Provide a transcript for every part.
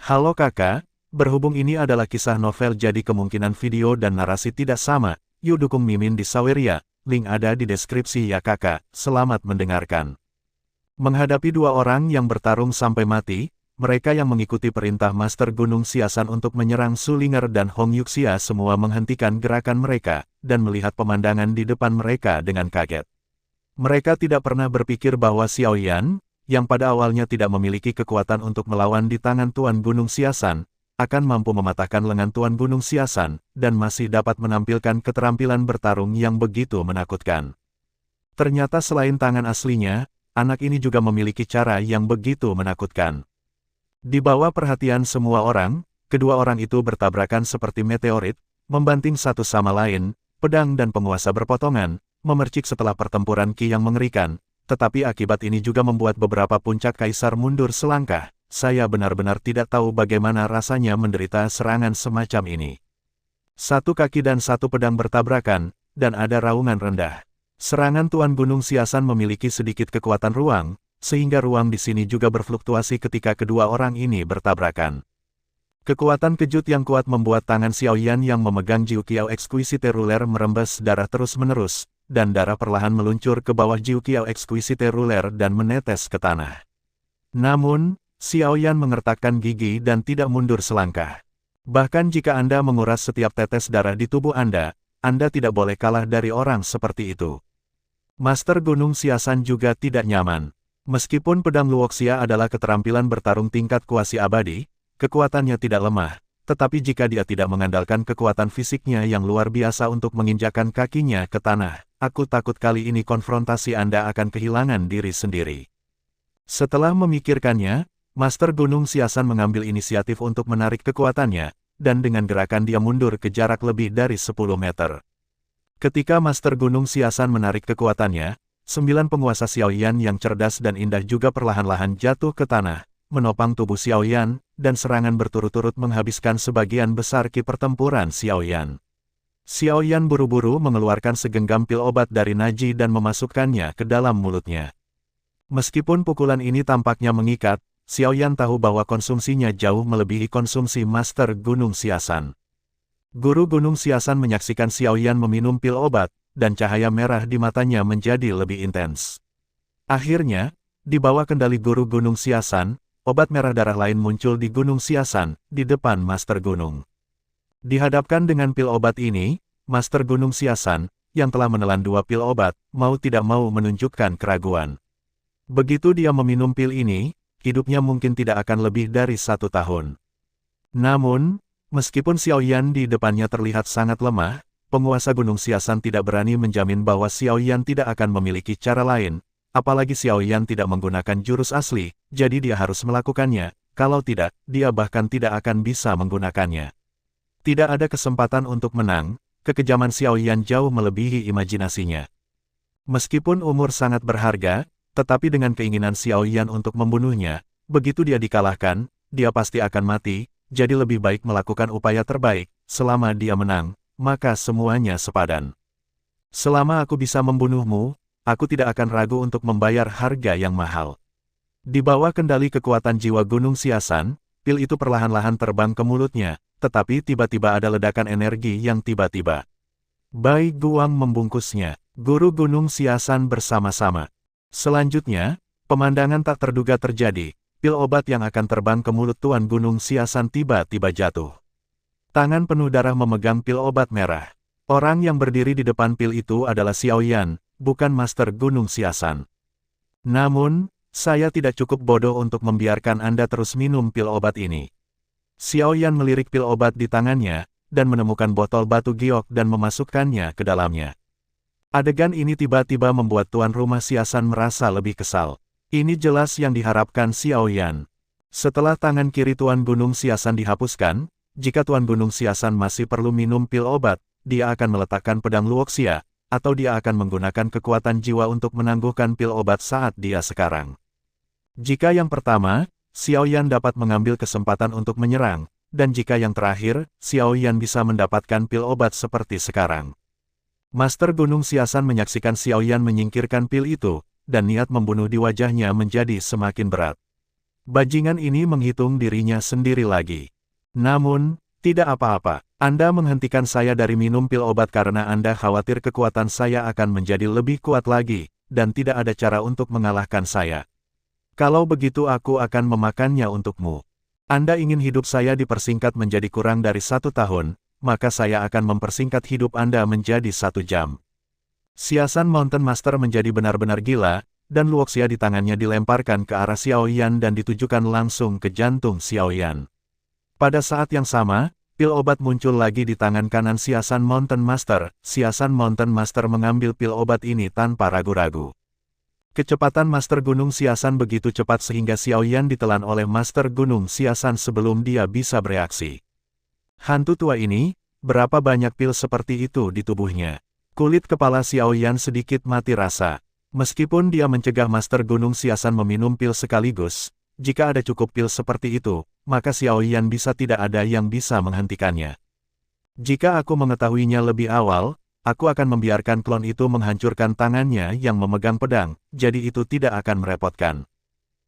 Halo kakak, berhubung ini adalah kisah novel jadi kemungkinan video dan narasi tidak sama, yuk dukung Mimin di Saweria, link ada di deskripsi ya kakak, selamat mendengarkan. Menghadapi dua orang yang bertarung sampai mati, mereka yang mengikuti perintah Master Gunung Siasan untuk menyerang Sulinger dan Hong Yuxia semua menghentikan gerakan mereka, dan melihat pemandangan di depan mereka dengan kaget. Mereka tidak pernah berpikir bahwa Xiao Yan, yang pada awalnya tidak memiliki kekuatan untuk melawan di tangan Tuan Gunung Siasan, akan mampu mematahkan lengan Tuan Gunung Siasan, dan masih dapat menampilkan keterampilan bertarung yang begitu menakutkan. Ternyata selain tangan aslinya, anak ini juga memiliki cara yang begitu menakutkan. Di bawah perhatian semua orang, kedua orang itu bertabrakan seperti meteorit, membanting satu sama lain, pedang dan penguasa berpotongan, memercik setelah pertempuran ki yang mengerikan, tetapi akibat ini juga membuat beberapa puncak kaisar mundur selangkah. Saya benar-benar tidak tahu bagaimana rasanya menderita serangan semacam ini. Satu kaki dan satu pedang bertabrakan, dan ada raungan rendah. Serangan Tuan Gunung Siasan memiliki sedikit kekuatan ruang, sehingga ruang di sini juga berfluktuasi ketika kedua orang ini bertabrakan. Kekuatan kejut yang kuat membuat tangan Xiao Yan yang memegang Jiu Qiao Exquisite Ruler merembes darah terus-menerus, dan darah perlahan meluncur ke bawah Jiu Qiao Exquisite Ruler dan menetes ke tanah. Namun, Xiao Yan mengertakkan gigi dan tidak mundur selangkah. Bahkan jika Anda menguras setiap tetes darah di tubuh Anda tidak boleh kalah dari orang seperti itu. Master Gunung Siasan juga tidak nyaman. Meskipun pedang Luoxia adalah keterampilan bertarung tingkat kuasi abadi, kekuatannya tidak lemah, tetapi jika dia tidak mengandalkan kekuatan fisiknya yang luar biasa untuk menginjakkan kakinya ke tanah, aku takut kali ini konfrontasi Anda akan kehilangan diri sendiri. Setelah memikirkannya, Master Gunung Siasan mengambil inisiatif untuk menarik kekuatannya, dan dengan gerakan dia mundur ke jarak lebih dari 10 meter. Ketika Master Gunung Siasan menarik kekuatannya, 9 penguasa Xiao Yan yang cerdas dan indah juga perlahan-lahan jatuh ke tanah, menopang tubuh Xiao Yan, dan serangan berturut-turut menghabiskan sebagian besar ki pertempuran Xiao Yan. Xiao Yan buru-buru mengeluarkan segenggam pil obat dari Naji dan memasukkannya ke dalam mulutnya. Meskipun pukulan ini tampaknya mengikat, Xiao Yan tahu bahwa konsumsinya jauh melebihi konsumsi Master Gunung Siasan. Guru Gunung Siasan menyaksikan Xiao Yan meminum pil obat, dan cahaya merah di matanya menjadi lebih intens. Akhirnya, di bawah kendali Guru Gunung Siasan, obat merah darah lain muncul di Gunung Siasan, di depan Master Gunung. Dihadapkan dengan pil obat ini, Master Gunung Siasan, yang telah menelan 2 pil obat, mau tidak mau menunjukkan keraguan. Begitu dia meminum pil ini, hidupnya mungkin tidak akan lebih dari 1 tahun. Namun, meskipun Xiao Yan di depannya terlihat sangat lemah, penguasa Gunung Siasan tidak berani menjamin bahwa Xiao Yan tidak akan memiliki cara lain, apalagi Xiao Yan tidak menggunakan jurus asli, jadi dia harus melakukannya, kalau tidak, dia bahkan tidak akan bisa menggunakannya. Tidak ada kesempatan untuk menang, kekejaman Xiao Yan jauh melebihi imajinasinya. Meskipun umur sangat berharga, tetapi dengan keinginan Xiao Yan untuk membunuhnya, begitu dia dikalahkan, dia pasti akan mati, jadi lebih baik melakukan upaya terbaik, selama dia menang, maka semuanya sepadan. Selama aku bisa membunuhmu, aku tidak akan ragu untuk membayar harga yang mahal. Di bawah kendali kekuatan jiwa Gunung Siasan, pil itu perlahan-lahan terbang ke mulutnya, tetapi tiba-tiba ada ledakan energi yang tiba-tiba. Bai Guang membungkusnya, Guru Gunung Siasan bersama-sama. Selanjutnya, pemandangan tak terduga terjadi, pil obat yang akan terbang ke mulut Tuan Gunung Siasan tiba-tiba jatuh. Tangan penuh darah memegang pil obat merah. Orang yang berdiri di depan pil itu adalah Xiao Yan, bukan Master Gunung Siasan. Namun, saya tidak cukup bodoh untuk membiarkan Anda terus minum pil obat ini. Xiao Yan melirik pil obat di tangannya, dan menemukan botol batu giok dan memasukkannya ke dalamnya. Adegan ini tiba-tiba membuat tuan rumah Siasan merasa lebih kesal. Ini jelas yang diharapkan Xiao Yan. Setelah tangan kiri Tuan Gunung Siasan dihapuskan, jika Tuan Gunung Siasan masih perlu minum pil obat, dia akan meletakkan pedang Luoxia, atau dia akan menggunakan kekuatan jiwa untuk menangguhkan pil obat saat dia sekarang. Jika yang pertama, Xiao Yan dapat mengambil kesempatan untuk menyerang, dan jika yang terakhir, Xiao Yan bisa mendapatkan pil obat seperti sekarang. Master Gunung Siasan menyaksikan Xiao Yan menyingkirkan pil itu, dan niat membunuh di wajahnya menjadi semakin berat. Bajingan ini menghitung dirinya sendiri lagi. Namun, tidak apa-apa. Anda menghentikan saya dari minum pil obat karena Anda khawatir kekuatan saya akan menjadi lebih kuat lagi, dan tidak ada cara untuk mengalahkan saya. Kalau begitu aku akan memakannya untukmu. Anda ingin hidup saya dipersingkat menjadi kurang dari 1 tahun, maka saya akan mempersingkat hidup Anda menjadi 1 jam. Siasan Mountain Master menjadi benar-benar gila, dan Luoxia di tangannya dilemparkan ke arah Xiao Yan dan ditujukan langsung ke jantung Xiao Yan. Pada saat yang sama, pil obat muncul lagi di tangan kanan Siasan Mountain Master. Siasan Mountain Master mengambil pil obat ini tanpa ragu-ragu. Kecepatan Master Gunung Siasan begitu cepat sehingga Xiao Yan ditelan oleh Master Gunung Siasan sebelum dia bisa bereaksi. Hantu tua ini, berapa banyak pil seperti itu di tubuhnya? Kulit kepala Xiao Yan sedikit mati rasa. Meskipun dia mencegah Master Gunung Siasan meminum pil sekaligus, jika ada cukup pil seperti itu, maka Xiao Yan bisa tidak ada yang bisa menghentikannya. Jika aku mengetahuinya lebih awal, aku akan membiarkan klon itu menghancurkan tangannya yang memegang pedang, jadi itu tidak akan merepotkan.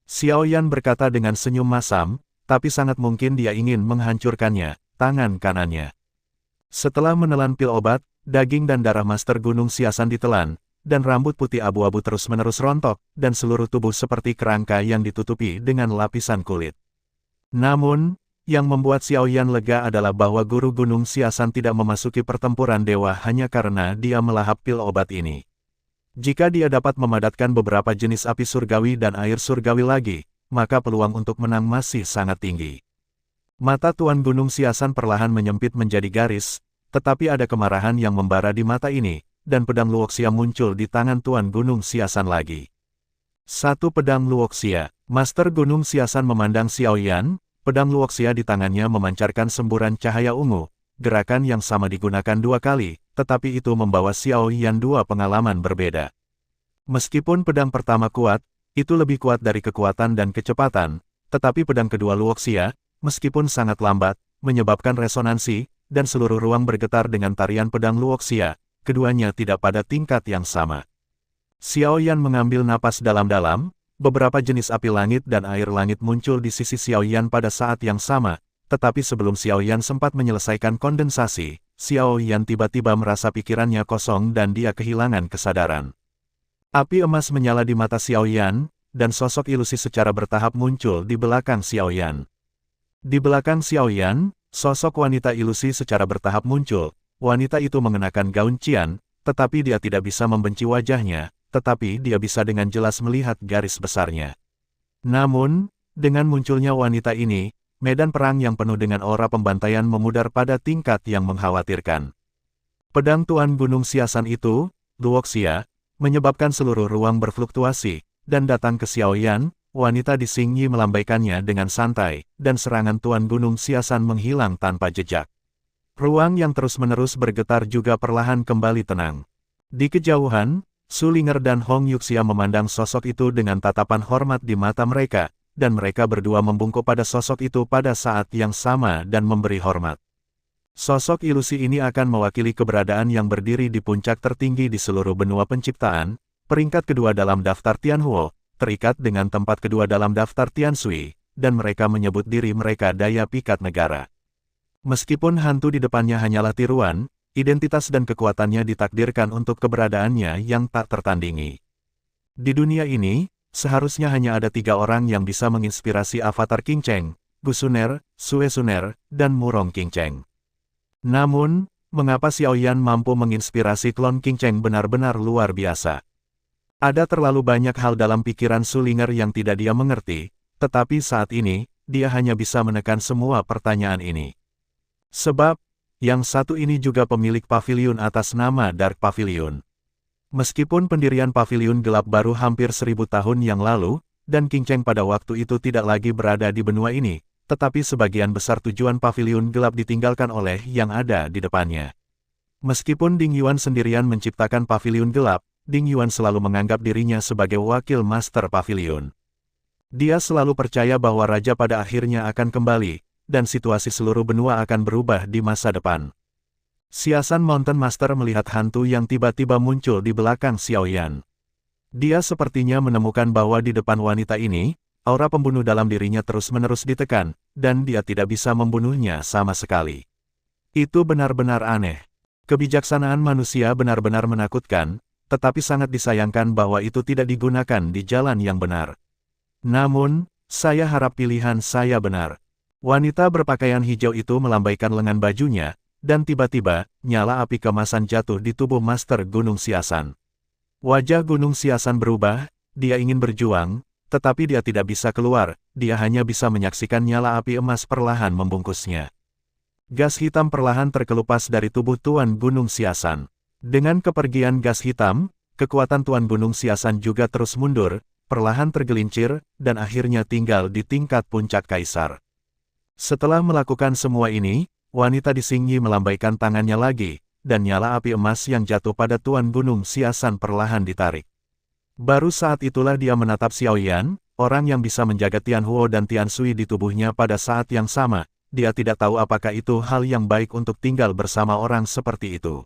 Xiao Yan berkata dengan senyum masam, tapi sangat mungkin dia ingin menghancurkannya, tangan kanannya. Setelah menelan pil obat, daging dan darah Master Gunung Siasan ditelan, dan rambut putih abu-abu terus-menerus rontok, dan seluruh tubuh seperti kerangka yang ditutupi dengan lapisan kulit. Namun, yang membuat Xiao Yan lega adalah bahwa guru Gunung Siasan tidak memasuki pertempuran dewa hanya karena dia melahap pil obat ini. Jika dia dapat memadatkan beberapa jenis api surgawi dan air surgawi lagi, maka peluang untuk menang masih sangat tinggi. Mata Tuan Gunung Siasan perlahan menyempit menjadi garis, tetapi ada kemarahan yang membara di mata ini, dan pedang Luoxia muncul di tangan Tuan Gunung Siasan lagi. Satu pedang Luoxia. Master Gunung Siasan memandang Xiao Yan. Pedang Luoxia di tangannya memancarkan semburan cahaya ungu, gerakan yang sama digunakan 2 kali, tetapi itu membawa Xiao Yan 2 pengalaman berbeda. Meskipun pedang pertama kuat, itu lebih kuat dari kekuatan dan kecepatan, tetapi pedang kedua Luoxia, meskipun sangat lambat, menyebabkan resonansi, dan seluruh ruang bergetar dengan tarian pedang Luoxia, keduanya tidak pada tingkat yang sama. Xiao Yan mengambil napas dalam-dalam. Beberapa jenis api langit dan air langit muncul di sisi Xiao Yan pada saat yang sama, tetapi sebelum Xiao Yan sempat menyelesaikan kondensasi, Xiao Yan tiba-tiba merasa pikirannya kosong dan dia kehilangan kesadaran. Api emas menyala di mata Xiao Yan, dan sosok ilusi secara bertahap muncul di belakang Xiao Yan. Di belakang Xiao Yan, sosok wanita ilusi secara bertahap muncul. Wanita itu mengenakan gaun Qian, tetapi dia tidak bisa membenci wajahnya, tetapi dia bisa dengan jelas melihat garis besarnya. Namun, dengan munculnya wanita ini, medan perang yang penuh dengan aura pembantaian memudar pada tingkat yang mengkhawatirkan. Pedang Tuan Gunung Siasan itu, Luoxia, menyebabkan seluruh ruang berfluktuasi, dan datang ke Xiao Yan, wanita di Xingyi melambaikannya dengan santai, dan serangan Tuan Gunung Siasan menghilang tanpa jejak. Ruang yang terus-menerus bergetar juga perlahan kembali tenang. Di kejauhan, Su Ling'er dan Hong Yuxia memandang sosok itu dengan tatapan hormat di mata mereka, dan mereka berdua membungkuk pada sosok itu pada saat yang sama dan memberi hormat. Sosok ilusi ini akan mewakili keberadaan yang berdiri di puncak tertinggi di seluruh benua penciptaan, peringkat kedua dalam daftar Tianhuo, terikat dengan tempat kedua dalam daftar Tianshui, dan mereka menyebut diri mereka daya pikat negara. Meskipun hantu di depannya hanyalah tiruan, identitas dan kekuatannya ditakdirkan untuk keberadaannya yang tak tertandingi. Di dunia ini, seharusnya hanya ada 3 orang yang bisa menginspirasi avatar Qing Cheng, Gu Suner, Sue Suner, dan Murong Qing Cheng. Namun, mengapa Xiao Yan mampu menginspirasi klon Qing Cheng benar-benar luar biasa? Ada terlalu banyak hal dalam pikiran Su Ling'er yang tidak dia mengerti, tetapi saat ini, dia hanya bisa menekan semua pertanyaan ini. Sebab, yang satu ini juga pemilik paviliun atas nama Dark Pavilion. Meskipun pendirian paviliun gelap baru hampir 1000 tahun yang lalu, dan Qing Cheng pada waktu itu tidak lagi berada di benua ini, tetapi sebagian besar tujuan paviliun gelap ditinggalkan oleh yang ada di depannya. Meskipun Ding Yuan sendirian menciptakan paviliun gelap, Ding Yuan selalu menganggap dirinya sebagai wakil master paviliun. Dia selalu percaya bahwa raja pada akhirnya akan kembali, dan situasi seluruh benua akan berubah di masa depan. Siasan Mountain Master melihat hantu yang tiba-tiba muncul di belakang Xiao Yan. Dia sepertinya menemukan bahwa di depan wanita ini, aura pembunuh dalam dirinya terus-menerus ditekan, dan dia tidak bisa membunuhnya sama sekali. Itu benar-benar aneh. Kebijaksanaan manusia benar-benar menakutkan, tetapi sangat disayangkan bahwa itu tidak digunakan di jalan yang benar. Namun, saya harap pilihan saya benar. Wanita berpakaian hijau itu melambaikan lengan bajunya, dan tiba-tiba, nyala api kemasan jatuh di tubuh Master Gunung Siasan. Wajah Gunung Siasan berubah, dia ingin berjuang, tetapi dia tidak bisa keluar, dia hanya bisa menyaksikan nyala api emas perlahan membungkusnya. Gas hitam perlahan terkelupas dari tubuh Tuan Gunung Siasan. Dengan kepergian gas hitam, kekuatan Tuan Gunung Siasan juga terus mundur, perlahan tergelincir, dan akhirnya tinggal di tingkat puncak kaisar. Setelah melakukan semua ini, wanita di Xingyi melambaikan tangannya lagi, dan nyala api emas yang jatuh pada Tuan Gunung Siasan perlahan ditarik. Baru saat itulah dia menatap Xiaoyan, orang yang bisa menjaga Tianhuo dan Tianshui di tubuhnya pada saat yang sama. Dia tidak tahu apakah itu hal yang baik untuk tinggal bersama orang seperti itu.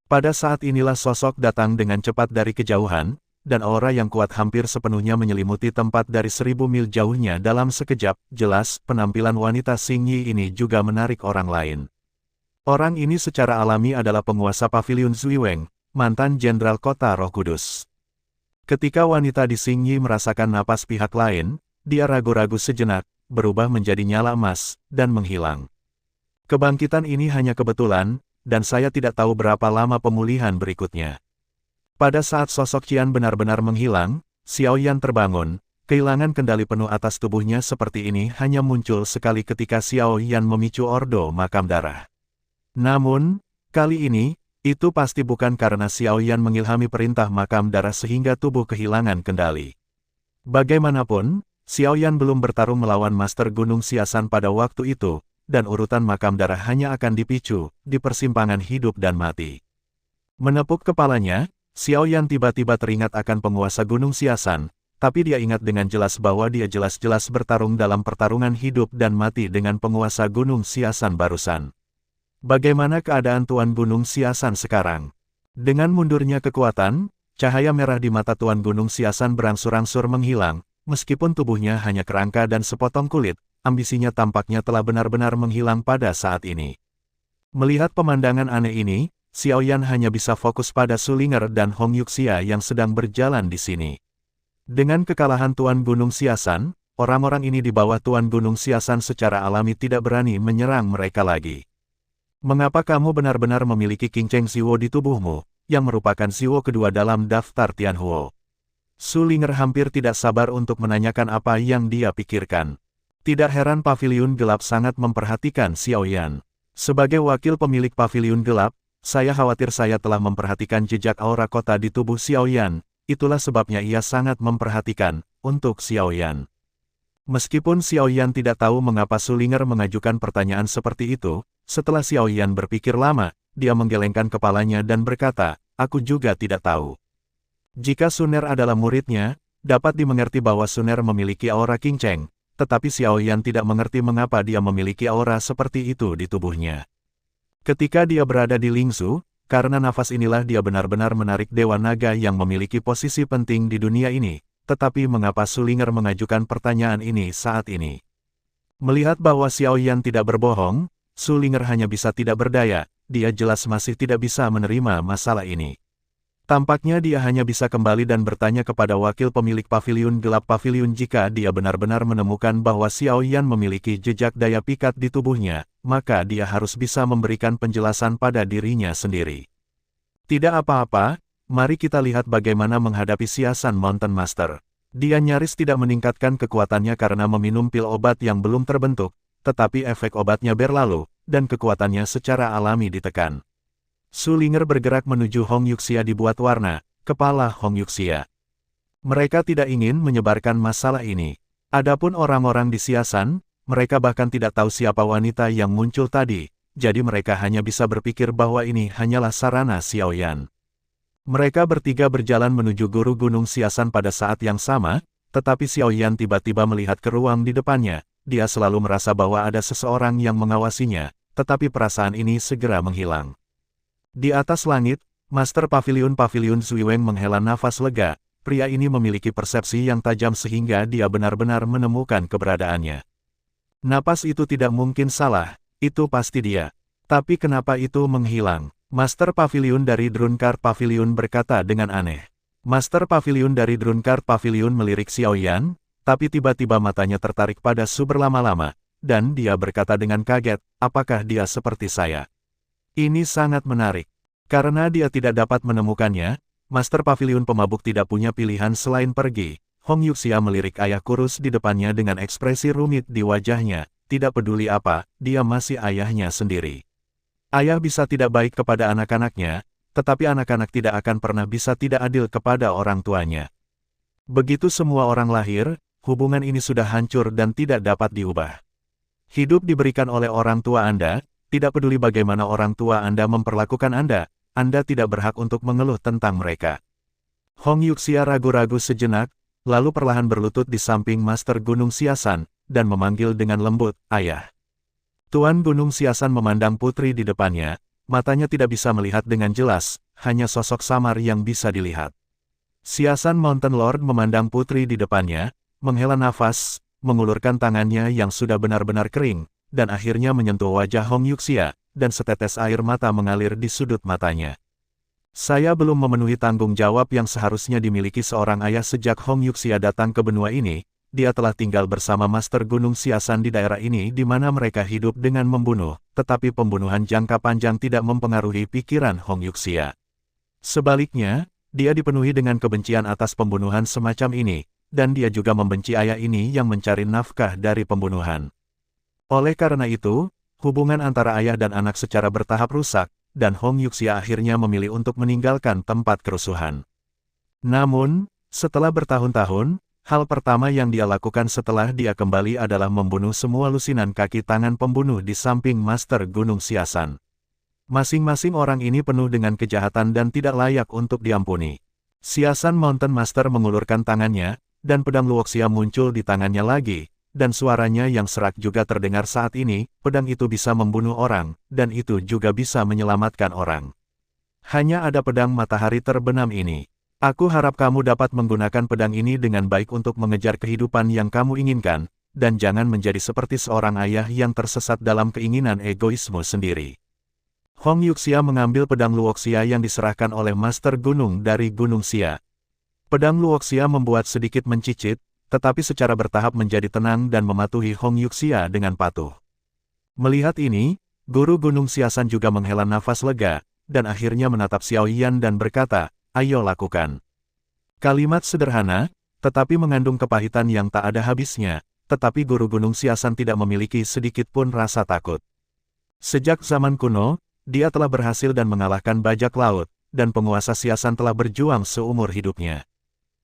Pada saat inilah sosok datang dengan cepat dari kejauhan, dan aura yang kuat hampir sepenuhnya menyelimuti tempat dari 1000 mil jauhnya dalam sekejap. Jelas, penampilan wanita Xingyi ini juga menarik orang lain. Orang ini secara alami adalah penguasa Paviliun Zuiweng, mantan Jenderal Kota Roh Kudus. Ketika wanita di Xingyi merasakan napas pihak lain, dia ragu-ragu sejenak, berubah menjadi nyala emas, dan menghilang. Kebangkitan ini hanya kebetulan, dan saya tidak tahu berapa lama pemulihan berikutnya. Pada saat sosok Qian benar-benar menghilang, Xiaoyan terbangun, kehilangan kendali penuh atas tubuhnya seperti ini hanya muncul sekali ketika Xiaoyan memicu ordo makam darah. Namun, kali ini, itu pasti bukan karena Xiaoyan mengilhami perintah makam darah sehingga tubuh kehilangan kendali. Bagaimanapun, Xiaoyan belum bertarung melawan Master Gunung Siasan pada waktu itu, dan urutan makam darah hanya akan dipicu, di persimpangan hidup dan mati. Menepuk kepalanya, Xiaoyan tiba-tiba teringat akan penguasa Gunung Siasan, tapi dia ingat dengan jelas bahwa dia jelas-jelas bertarung dalam pertarungan hidup dan mati dengan penguasa Gunung Siasan barusan. Bagaimana keadaan Tuan Gunung Siasan sekarang? Dengan mundurnya kekuatan, cahaya merah di mata Tuan Gunung Siasan berangsur-angsur menghilang. Meskipun tubuhnya hanya kerangka dan sepotong kulit, ambisinya tampaknya telah benar-benar menghilang pada saat ini. Melihat pemandangan aneh ini, Xiaoyan hanya bisa fokus pada Sulinger dan Hong Yuxia yang sedang berjalan di sini. Dengan kekalahan Tuan Gunung Siasan, orang-orang ini di bawah Tuan Gunung Siasan secara alami tidak berani menyerang mereka lagi. Mengapa kamu benar-benar memiliki King Cheng Xiwo di tubuhmu, yang merupakan Xiwo kedua dalam daftar Tianhuo? Sulinger hampir tidak sabar untuk menanyakan apa yang dia pikirkan. Tidak heran Paviliun Gelap sangat memperhatikan Xiaoyan. Sebagai wakil pemilik Paviliun Gelap, saya khawatir saya telah memperhatikan jejak aura kota di tubuh Xiaoyan, itulah sebabnya ia sangat memperhatikan, untuk Xiaoyan. Meskipun Xiaoyan tidak tahu mengapa Sulinger mengajukan pertanyaan seperti itu, setelah Xiaoyan berpikir lama, dia menggelengkan kepalanya dan berkata, aku juga tidak tahu. Jika Suner adalah muridnya, dapat dimengerti bahwa Suner memiliki aura King Cheng, tetapi Xiaoyan tidak mengerti mengapa dia memiliki aura seperti itu di tubuhnya. Ketika dia berada di Lingzhou, karena nafas inilah dia benar-benar menarik Dewa Naga yang memiliki posisi penting di dunia ini, tetapi mengapa Sulinger mengajukan pertanyaan ini saat ini? Melihat bahwa Xiaoyan tidak berbohong, Sulinger hanya bisa tidak berdaya, dia jelas masih tidak bisa menerima masalah ini. Tampaknya dia hanya bisa kembali dan bertanya kepada wakil pemilik Paviliun Gelap Paviliun jika dia benar-benar menemukan bahwa Xiaoyan memiliki jejak daya pikat di tubuhnya, maka dia harus bisa memberikan penjelasan pada dirinya sendiri. Tidak apa-apa, mari kita lihat bagaimana menghadapi Siasan Mountain Master. Dia nyaris tidak meningkatkan kekuatannya karena meminum pil obat yang belum terbentuk, tetapi efek obatnya berlalu, dan kekuatannya secara alami ditekan. Sulinger bergerak menuju Hong Yuxia dibuat warna, kepala Hong Yuxia. Mereka tidak ingin menyebarkan masalah ini. Adapun orang-orang di Siasan, mereka bahkan tidak tahu siapa wanita yang muncul tadi, jadi mereka hanya bisa berpikir bahwa ini hanyalah sarana Xiaoyan. Mereka bertiga berjalan menuju guru Gunung Siasan pada saat yang sama, tetapi Xiaoyan tiba-tiba melihat ke ruang di depannya, dia selalu merasa bahwa ada seseorang yang mengawasinya, tetapi perasaan ini segera menghilang. Di atas langit, Master Paviliun Zuiweng menghela nafas lega, pria ini memiliki persepsi yang tajam sehingga dia benar-benar menemukan keberadaannya. Napas itu tidak mungkin salah, itu pasti dia. Tapi kenapa itu menghilang? Master Pavilion dari Drunkard Pavilion berkata dengan aneh. Master Pavilion dari Drunkard Pavilion melirik Xiao Yan, tapi tiba-tiba matanya tertarik pada Su berlama-lama, dan dia berkata dengan kaget, apakah dia seperti saya? Ini sangat menarik. Karena dia tidak dapat menemukannya, Master Pavilion pemabuk tidak punya pilihan selain pergi. Hong Yuxia melirik ayah kurus di depannya dengan ekspresi rumit di wajahnya, tidak peduli apa, dia masih ayahnya sendiri. Ayah bisa tidak baik kepada anak-anaknya, tetapi anak-anak tidak akan pernah bisa tidak adil kepada orang tuanya. Begitu semua orang lahir, hubungan ini sudah hancur dan tidak dapat diubah. Hidup diberikan oleh orang tua Anda, tidak peduli bagaimana orang tua Anda memperlakukan Anda tidak berhak untuk mengeluh tentang mereka. Hong Yuxia ragu-ragu sejenak, lalu perlahan berlutut di samping Master Gunung Xiasan, dan memanggil dengan lembut, Ayah. Tuan Gunung Xiasan memandang putri di depannya, matanya tidak bisa melihat dengan jelas, hanya sosok samar yang bisa dilihat. Xiasan Mountain Lord memandang putri di depannya, menghela nafas, mengulurkan tangannya yang sudah benar-benar kering, dan akhirnya menyentuh wajah Hong Yuxia, dan setetes air mata mengalir di sudut matanya. Saya belum memenuhi tanggung jawab yang seharusnya dimiliki seorang ayah sejak Hong Yuxia datang ke benua ini. Dia telah tinggal bersama Master Gunung Xiasan di daerah ini di mana mereka hidup dengan membunuh, tetapi pembunuhan jangka panjang tidak mempengaruhi pikiran Hong Yuxia. Sebaliknya, dia dipenuhi dengan kebencian atas pembunuhan semacam ini, dan dia juga membenci ayah ini yang mencari nafkah dari pembunuhan. Oleh karena itu, hubungan antara ayah dan anak secara bertahap rusak, dan Hong Yuxia akhirnya memilih untuk meninggalkan tempat kerusuhan. Namun, setelah bertahun-tahun, hal pertama yang dia lakukan setelah dia kembali adalah membunuh semua lusinan kaki tangan pembunuh di samping Master Gunung Xiasan. Masing-masing orang ini penuh dengan kejahatan dan tidak layak untuk diampuni. Xiasan Mountain Master mengulurkan tangannya, dan pedang Luoxia muncul di tangannya lagi, dan suaranya yang serak juga terdengar saat ini, pedang itu bisa membunuh orang, dan itu juga bisa menyelamatkan orang. Hanya ada pedang matahari terbenam ini. Aku harap kamu dapat menggunakan pedang ini dengan baik untuk mengejar kehidupan yang kamu inginkan, dan jangan menjadi seperti seorang ayah yang tersesat dalam keinginan egoisme sendiri. Hong Yuxia mengambil pedang Luoxia yang diserahkan oleh Master Gunung dari Gunung Xia. Pedang Luoxia membuat sedikit mencicit, tetapi secara bertahap menjadi tenang dan mematuhi Hong Yuxia dengan patuh. Melihat ini, Guru Gunung Xiasan juga menghela nafas lega, dan akhirnya menatap Xiao Yan dan berkata, ayo lakukan. Kalimat sederhana, tetapi mengandung kepahitan yang tak ada habisnya, tetapi Guru Gunung Xiasan tidak memiliki sedikit pun rasa takut. Sejak zaman kuno, dia telah berhasil dan mengalahkan bajak laut, dan penguasa Xiasan telah berjuang seumur hidupnya.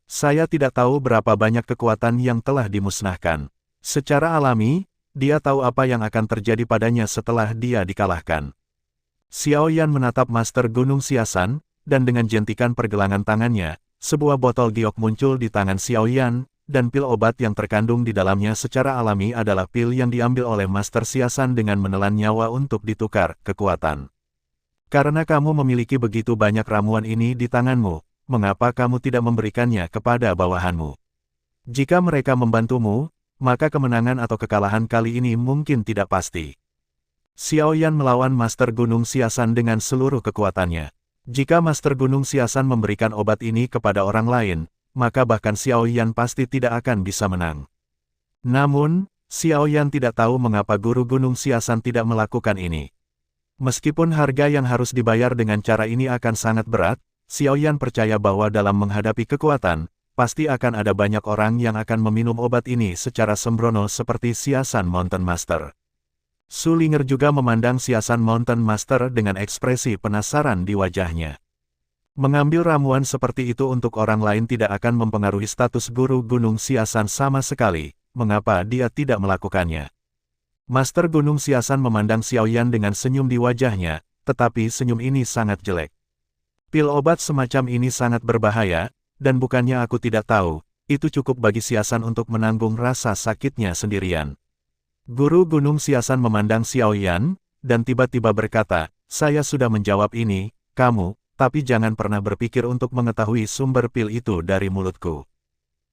Saya tidak tahu berapa banyak kekuatan yang telah dimusnahkan. Secara alami, dia tahu apa yang akan terjadi padanya setelah dia dikalahkan. Xiao Yan menatap Master Gunung Xiasan, dan dengan jentikan pergelangan tangannya, sebuah botol giok muncul di tangan Xiao Yan, dan pil obat yang terkandung di dalamnya secara alami adalah pil yang diambil oleh Master Xiasan dengan menelan nyawa untuk ditukar kekuatan. Karena kamu memiliki begitu banyak ramuan ini di tanganmu, mengapa kamu tidak memberikannya kepada bawahanmu? Jika mereka membantumu, maka kemenangan atau kekalahan kali ini mungkin tidak pasti. Xiao Yan melawan Master Gunung Xiasan dengan seluruh kekuatannya. Jika Master Gunung Xiasan memberikan obat ini kepada orang lain, maka bahkan Xiao Yan pasti tidak akan bisa menang. Namun, Xiao Yan tidak tahu mengapa Guru Gunung Xiasan tidak melakukan ini. Meskipun harga yang harus dibayar dengan cara ini akan sangat berat, Xiao Yan percaya bahwa dalam menghadapi kekuatan, pasti akan ada banyak orang yang akan meminum obat ini secara sembrono seperti Xiasan Mountain Master. Su Ling'er juga memandang Xiasan Mountain Master dengan ekspresi penasaran di wajahnya. Mengambil ramuan seperti itu untuk orang lain tidak akan mempengaruhi status Guru Gunung Xiasan sama sekali, mengapa dia tidak melakukannya? Master Gunung Xiasan memandang Xiao Yan dengan senyum di wajahnya, tetapi senyum ini sangat jelek. Pil obat semacam ini sangat berbahaya, dan bukannya aku tidak tahu, itu cukup bagi Xiasan untuk menanggung rasa sakitnya sendirian. Guru Gunung Xiasan memandang Xiao Yan, dan tiba-tiba berkata, saya sudah menjawab ini, kamu, tapi jangan pernah berpikir untuk mengetahui sumber pil itu dari mulutku.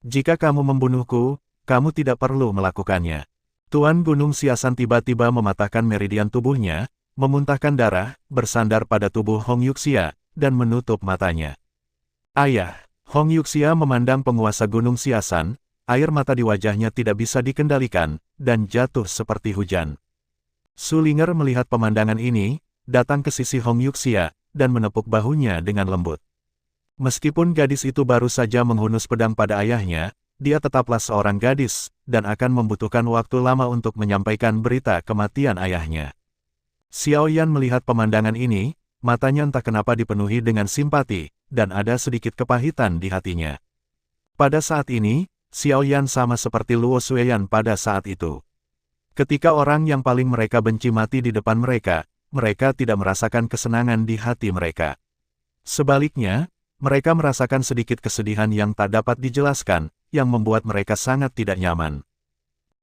Jika kamu membunuhku, kamu tidak perlu melakukannya. Tuan Gunung Siasan tiba-tiba mematahkan meridian tubuhnya, memuntahkan darah, bersandar pada tubuh Hong Yuxia, dan menutup matanya. Ayah, Hong Yuxia memandang penguasa Gunung Siasan, air mata di wajahnya tidak bisa dikendalikan, dan jatuh seperti hujan. Sulinger melihat pemandangan ini, datang ke sisi Hong Yuxia, dan menepuk bahunya dengan lembut. Meskipun gadis itu baru saja menghunus pedang pada ayahnya, dia tetaplah seorang gadis, dan akan membutuhkan waktu lama untuk menyampaikan berita kematian ayahnya. Xiao Yan melihat pemandangan ini, matanya entah kenapa dipenuhi dengan simpati, dan ada sedikit kepahitan di hatinya. Pada saat ini, Xiao Yan sama seperti Luo Xueyan pada saat itu. Ketika orang yang paling mereka benci mati di depan mereka, mereka tidak merasakan kesenangan di hati mereka. Sebaliknya, mereka merasakan sedikit kesedihan yang tak dapat dijelaskan, yang membuat mereka sangat tidak nyaman.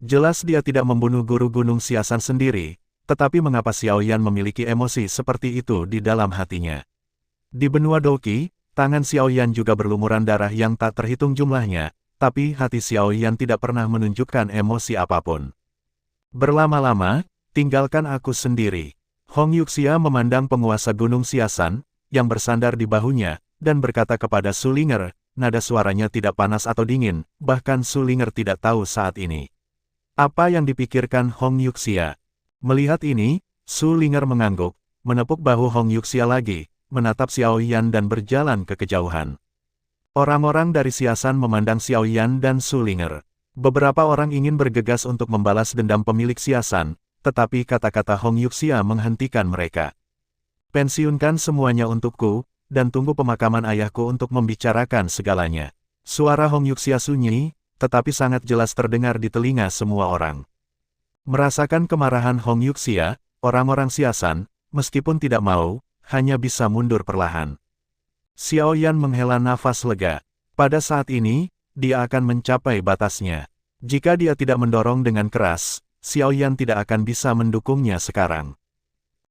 Jelas dia tidak membunuh guru Gunung Siasan sendiri, tetapi mengapa Xiao Yan memiliki emosi seperti itu di dalam hatinya? Di benua Douqi, tangan Xiao Yan juga berlumuran darah yang tak terhitung jumlahnya, tapi hati Xiao Yan tidak pernah menunjukkan emosi apapun. Berlama-lama, tinggalkan aku sendiri. Hong Yuxia memandang penguasa Gunung Siasan, yang bersandar di bahunya, dan berkata kepada Sulinger, nada suaranya tidak panas atau dingin, bahkan Sulinger tidak tahu saat ini apa yang dipikirkan Hong Yuxia. Melihat ini, Sulinger mengangguk, menepuk bahu Hong Yuxia lagi, menatap Xiao Yan dan berjalan ke kejauhan. Orang-orang dari Siasan memandang Xiao Yan dan Sulinger. Beberapa orang ingin bergegas untuk membalas dendam pemilik Siasan, tetapi kata-kata Hong Yuxia menghentikan mereka. Pensiunkan semuanya untukku, dan tunggu pemakaman ayahku untuk membicarakan segalanya. Suara Hong Yuxia sunyi, tetapi sangat jelas terdengar di telinga semua orang. Merasakan kemarahan Hong Yuxia, orang-orang Siasan, meskipun tidak mau, hanya bisa mundur perlahan. Xiao Yan menghela nafas lega. Pada saat ini, dia akan mencapai batasnya. Jika dia tidak mendorong dengan keras, Xiao Yan tidak akan bisa mendukungnya sekarang.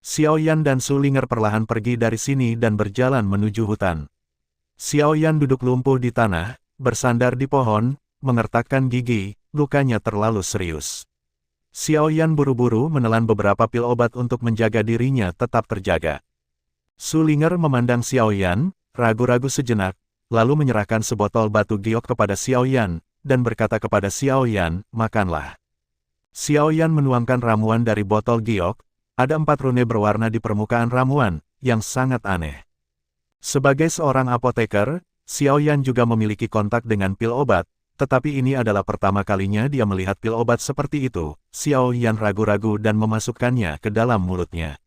Xiao Yan dan Sulinger perlahan pergi dari sini dan berjalan menuju hutan. Xiao Yan duduk lumpuh di tanah, bersandar di pohon, mengertakkan gigi, lukanya terlalu serius. Xiao Yan buru-buru menelan beberapa pil obat untuk menjaga dirinya tetap terjaga. Sulinger memandang Xiao Yan, ragu-ragu sejenak, lalu menyerahkan sebotol batu giok kepada Xiao Yan, dan berkata kepada Xiao Yan, makanlah. Xiao Yan menuangkan ramuan dari botol giok, ada 4 rune berwarna di permukaan ramuan, yang sangat aneh. Sebagai seorang apoteker, Xiao Yan juga memiliki kontak dengan pil obat, tetapi ini adalah pertama kalinya dia melihat pil obat seperti itu. Xiao Yan ragu-ragu dan memasukkannya ke dalam mulutnya.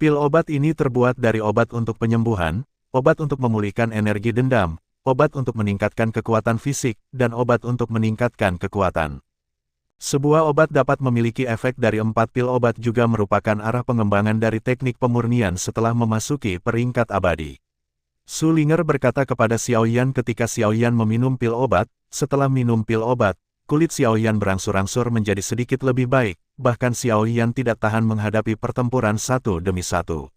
Pil obat ini terbuat dari obat untuk penyembuhan, obat untuk memulihkan energi dendam, obat untuk meningkatkan kekuatan fisik, dan obat untuk meningkatkan kekuatan. Sebuah obat dapat memiliki efek dari 4 pil obat juga merupakan arah pengembangan dari teknik pemurnian setelah memasuki peringkat abadi. Sulinger berkata kepada Xiao Yan ketika Xiao Yan meminum pil obat, setelah minum pil obat, kulit Xiao Yan berangsur-angsur menjadi sedikit lebih baik, bahkan Xiao Yan tidak tahan menghadapi pertempuran satu demi satu.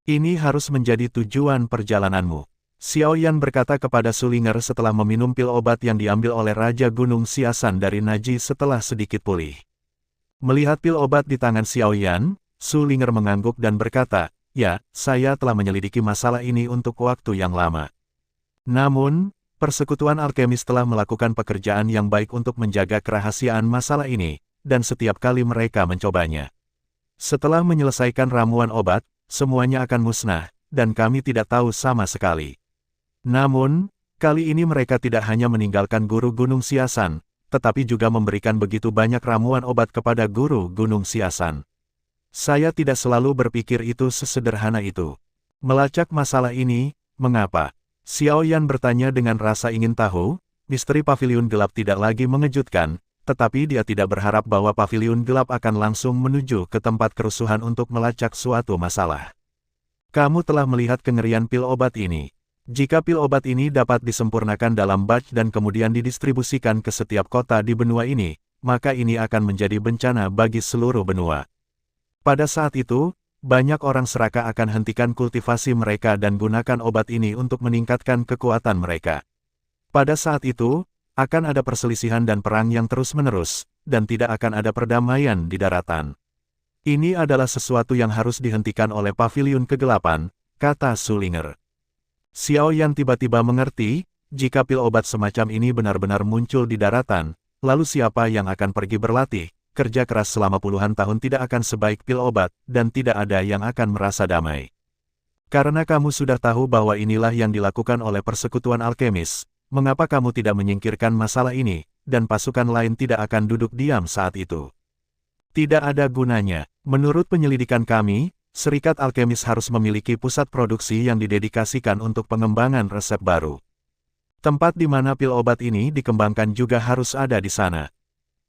Ini harus menjadi tujuan perjalananmu. Xiao Yan berkata kepada Sulinger setelah meminum pil obat yang diambil oleh Raja Gunung Siasan dari Naji setelah sedikit pulih. Melihat pil obat di tangan Xiao Yan, Sulinger mengangguk dan berkata, ya, saya telah menyelidiki masalah ini untuk waktu yang lama. Namun, persekutuan alkemis telah melakukan pekerjaan yang baik untuk menjaga kerahasiaan masalah ini, dan setiap kali mereka mencobanya. Setelah menyelesaikan ramuan obat, semuanya akan musnah, dan kami tidak tahu sama sekali. Namun, kali ini mereka tidak hanya meninggalkan guru Gunung Siasan, tetapi juga memberikan begitu banyak ramuan obat kepada guru Gunung Siasan. Saya tidak selalu berpikir itu sesederhana itu. Melacak masalah ini, mengapa? Xiao Yan bertanya dengan rasa ingin tahu. Misteri Paviliun Gelap tidak lagi mengejutkan, tetapi dia tidak berharap bahwa Paviliun Gelap akan langsung menuju ke tempat kerusuhan untuk melacak suatu masalah. Kamu telah melihat kengerian pil obat ini. Jika pil obat ini dapat disempurnakan dalam batch dan kemudian didistribusikan ke setiap kota di benua ini, maka ini akan menjadi bencana bagi seluruh benua. Pada saat itu, banyak orang serakah akan hentikan kultivasi mereka dan gunakan obat ini untuk meningkatkan kekuatan mereka. Pada saat itu, akan ada perselisihan dan perang yang terus-menerus, dan tidak akan ada perdamaian di daratan. Ini adalah sesuatu yang harus dihentikan oleh Paviliun Kegelapan, kata Sullinger. Xiao Yan tiba-tiba mengerti, jika pil obat semacam ini benar-benar muncul di daratan, lalu siapa yang akan pergi berlatih? Kerja keras selama puluhan tahun tidak akan sebaik pil obat, dan tidak ada yang akan merasa damai. Karena kamu sudah tahu bahwa inilah yang dilakukan oleh persekutuan alkemis, mengapa kamu tidak menyingkirkan masalah ini, dan pasukan lain tidak akan duduk diam saat itu? Tidak ada gunanya. Menurut penyelidikan kami, Serikat Alkemis harus memiliki pusat produksi yang didedikasikan untuk pengembangan resep baru. Tempat di mana pil obat ini dikembangkan juga harus ada di sana.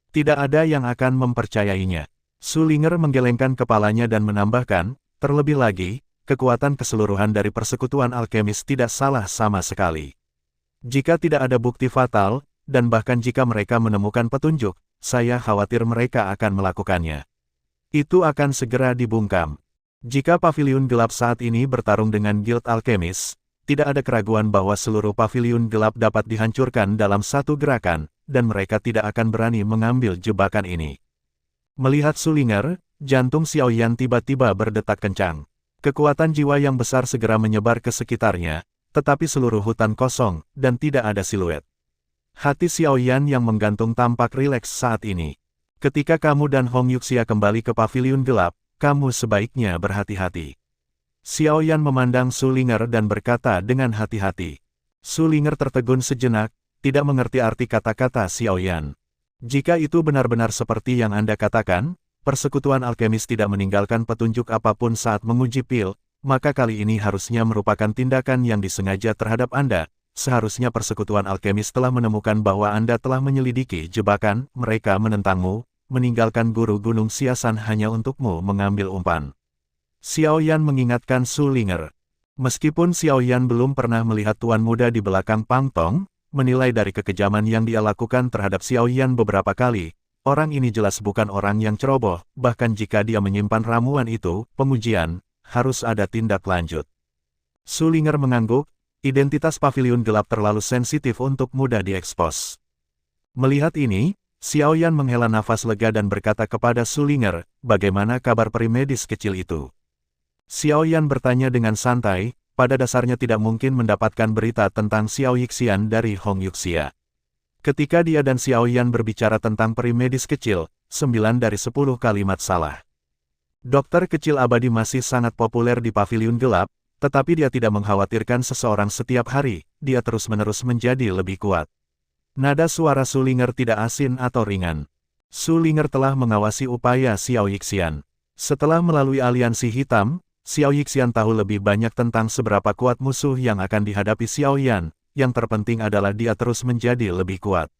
Tidak ada yang akan mempercayainya. Sullinger menggelengkan kepalanya dan menambahkan, terlebih lagi, kekuatan keseluruhan dari persekutuan alkemis tidak salah sama sekali. Jika tidak ada bukti fatal, dan bahkan jika mereka menemukan petunjuk, saya khawatir mereka akan melakukannya. Itu akan segera dibungkam. Jika Paviliun Gelap saat ini bertarung dengan Guild Alkemis, tidak ada keraguan bahwa seluruh Paviliun Gelap dapat dihancurkan dalam satu gerakan, dan mereka tidak akan berani mengambil jebakan ini. Melihat Sullinger, jantung Xiao Yan tiba-tiba berdetak kencang. Kekuatan jiwa yang besar segera menyebar ke sekitarnya, tetapi seluruh hutan kosong, dan tidak ada siluet. Hati Xiao Yan yang menggantung tampak rileks saat ini. Ketika kamu dan Hong Yuxia kembali ke Paviliun Gelap, kamu sebaiknya berhati-hati. Xiao Yan memandang Sullinger dan berkata dengan hati-hati. Sullinger tertegun sejenak, tidak mengerti arti kata-kata Xiao Yan. Jika itu benar-benar seperti yang Anda katakan, persekutuan alkemis tidak meninggalkan petunjuk apapun saat menguji pil, maka kali ini harusnya merupakan tindakan yang disengaja terhadap Anda. Seharusnya persekutuan alkemis telah menemukan bahwa Anda telah menyelidiki jebakan, mereka menentangmu, meninggalkan guru Gunung Siasan hanya untukmu mengambil umpan. Xiao Yan mengingatkan Sullinger. Meskipun Xiao Yan belum pernah melihat tuan muda di belakang Pang Tong, menilai dari kekejaman yang dia lakukan terhadap Xiao Yan beberapa kali, orang ini jelas bukan orang yang ceroboh, bahkan jika dia menyimpan ramuan itu, pengujian, harus ada tindak lanjut. Sullinger mengangguk, identitas Paviliun Gelap terlalu sensitif untuk mudah diekspos. Melihat ini, Xiao Yan menghela nafas lega dan berkata kepada Sullinger, bagaimana kabar peri medis kecil itu? Xiao Yan bertanya dengan santai, pada dasarnya tidak mungkin mendapatkan berita tentang Xiao Yixian dari Hong Yuxia. Ketika dia dan Xiao Yan berbicara tentang peri medis kecil, 9 dari 10 kalimat salah. Dokter kecil abadi masih sangat populer di Paviliun Gelap, tetapi dia tidak mengkhawatirkan seseorang setiap hari, dia terus-menerus menjadi lebih kuat. Nada suara Sullinger tidak asin atau ringan. Sullinger telah mengawasi upaya Xiao Yixian. Setelah melalui aliansi hitam, Xiao Yixian tahu lebih banyak tentang seberapa kuat musuh yang akan dihadapi Xiao Yan, yang terpenting adalah dia terus menjadi lebih kuat.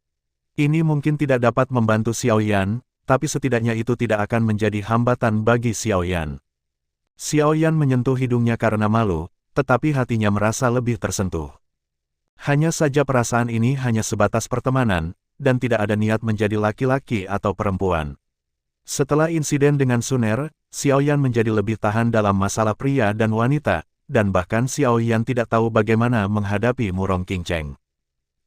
Ini mungkin tidak dapat membantu Xiao Yan, tapi setidaknya itu tidak akan menjadi hambatan bagi Xiao Yan. Xiao Yan menyentuh hidungnya karena malu, tetapi hatinya merasa lebih tersentuh. Hanya saja perasaan ini hanya sebatas pertemanan, dan tidak ada niat menjadi laki-laki atau perempuan. Setelah insiden dengan Suner, Xiao Yan menjadi lebih tahan dalam masalah pria dan wanita, dan bahkan Xiao Yan tidak tahu bagaimana menghadapi Murong Qingcheng.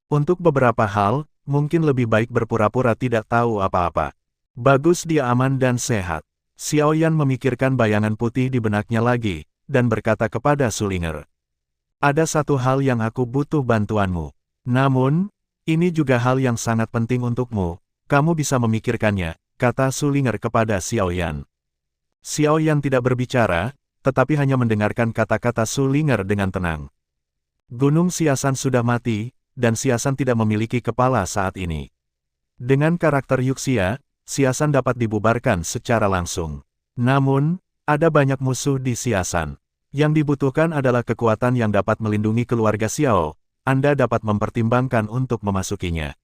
Untuk beberapa hal, mungkin lebih baik berpura-pura tidak tahu apa-apa. Bagus dia aman dan sehat. Xiao Yan memikirkan bayangan putih di benaknya lagi, dan berkata kepada Sullinger. Ada satu hal yang aku butuh bantuanmu. Namun, ini juga hal yang sangat penting untukmu, kamu bisa memikirkannya, kata Sullinger kepada Xiao Yan. Xiao Yan tidak berbicara, tetapi hanya mendengarkan kata-kata Sullinger dengan tenang. Gunung Siasan sudah mati, dan Siasan tidak memiliki kepala saat ini. Dengan karakter Yuxia, Siasan dapat dibubarkan secara langsung. Namun, ada banyak musuh di Siasan. Yang dibutuhkan adalah kekuatan yang dapat melindungi keluarga Xiao. Anda dapat mempertimbangkan untuk memasukinya.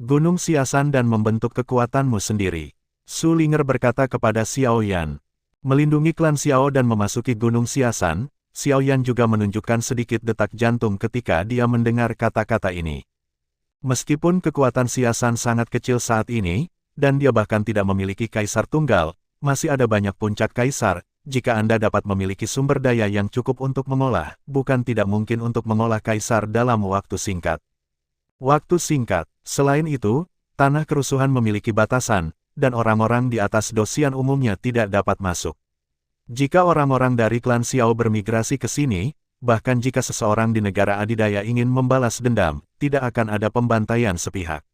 Gunung Siasan dan membentuk kekuatanmu sendiri. Sullinger berkata kepada Xiao Yan. Melindungi klan Xiao dan memasuki Gunung Siasan, Xiao Yan juga menunjukkan sedikit detak jantung ketika dia mendengar kata-kata ini. Meskipun kekuatan Siasan sangat kecil saat ini, dan dia bahkan tidak memiliki kaisar tunggal, masih ada banyak puncak kaisar, jika Anda dapat memiliki sumber daya yang cukup untuk mengolah, bukan tidak mungkin untuk mengolah kaisar dalam waktu singkat. Waktu singkat. Selain itu, tanah kerusuhan memiliki batasan, dan orang-orang di atas dosian umumnya tidak dapat masuk. Jika orang-orang dari klan Xiao bermigrasi ke sini, bahkan jika seseorang di negara adidaya ingin membalas dendam, tidak akan ada pembantaian sepihak.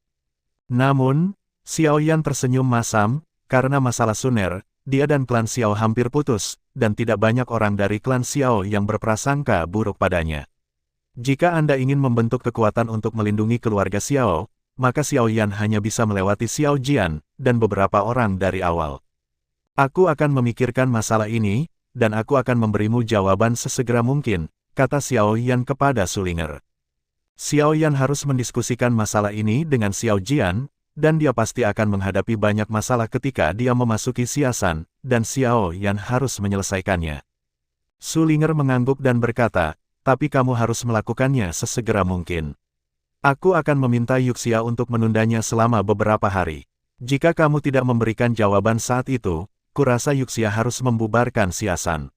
Namun, Xiao Yan tersenyum masam, karena masalah Suner, dia dan klan Xiao hampir putus, dan tidak banyak orang dari klan Xiao yang berprasangka buruk padanya. Jika Anda ingin membentuk kekuatan untuk melindungi keluarga Xiao, maka Xiao Yan hanya bisa melewati Xiao Jian, dan beberapa orang dari awal. Aku akan memikirkan masalah ini, dan aku akan memberimu jawaban sesegera mungkin, kata Xiao Yan kepada Sulinger. Xiao Yan harus mendiskusikan masalah ini dengan Xiao Jian, dan dia pasti akan menghadapi banyak masalah ketika dia memasuki Xiasan, dan Xiao Yan harus menyelesaikannya. Sulinger mengangguk dan berkata, tapi kamu harus melakukannya sesegera mungkin. Aku akan meminta Yuxia untuk menundanya selama beberapa hari. Jika kamu tidak memberikan jawaban saat itu, kurasa Yuxia harus membubarkan Xiasan.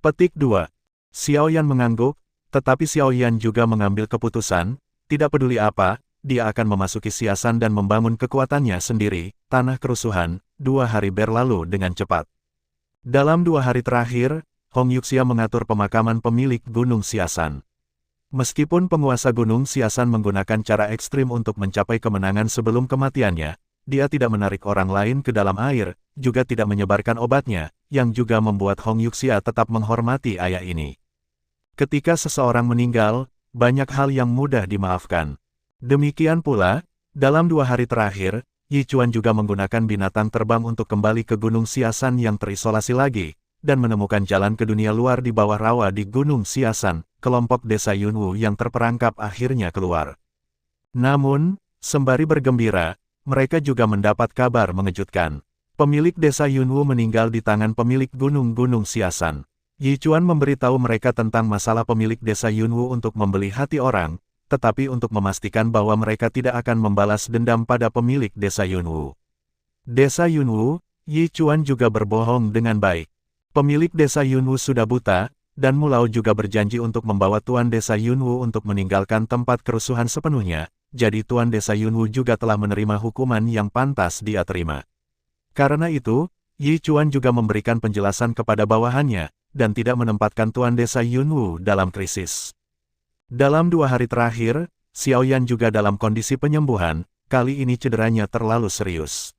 Petik 2. Xiao Yan mengangguk, tetapi Xiao Yan juga mengambil keputusan, tidak peduli apa, dia akan memasuki Xiasan dan membangun kekuatannya sendiri. Tanah kerusuhan, 2 hari berlalu dengan cepat. Dalam 2 hari terakhir, Hong Yuxia mengatur pemakaman pemilik Gunung Xiasan. Meskipun penguasa Gunung Xiasan menggunakan cara ekstrim untuk mencapai kemenangan sebelum kematiannya, dia tidak menarik orang lain ke dalam air, juga tidak menyebarkan obatnya, yang juga membuat Hong Yuxia tetap menghormati ayah ini. Ketika seseorang meninggal, banyak hal yang mudah dimaafkan. Demikian pula, dalam 2 hari terakhir, Yi Chuan juga menggunakan binatang terbang untuk kembali ke Gunung Xiasan yang terisolasi lagi, dan menemukan jalan ke dunia luar di bawah rawa di Gunung Xiasan. Kelompok desa Yunwu yang terperangkap akhirnya keluar. Namun, sembari bergembira, mereka juga mendapat kabar mengejutkan. Pemilik desa Yunwu meninggal di tangan pemilik gunung-gunung Xiasan. Yi Chuan memberitahu mereka tentang masalah pemilik desa Yunwu untuk membeli hati orang, tetapi untuk memastikan bahwa mereka tidak akan membalas dendam pada pemilik desa Yunwu. Desa Yunwu, Yi Chuan juga berbohong dengan baik. Pemilik desa Yunwu sudah buta, dan Mulao juga berjanji untuk membawa Tuan Desa Yunwu untuk meninggalkan tempat kerusuhan sepenuhnya, jadi Tuan Desa Yunwu juga telah menerima hukuman yang pantas dia terima. Karena itu, Yi Chuan juga memberikan penjelasan kepada bawahannya, dan tidak menempatkan Tuan Desa Yunwu dalam krisis. Dalam 2 hari terakhir, Xiao Yan juga dalam kondisi penyembuhan, kali ini cederanya terlalu serius.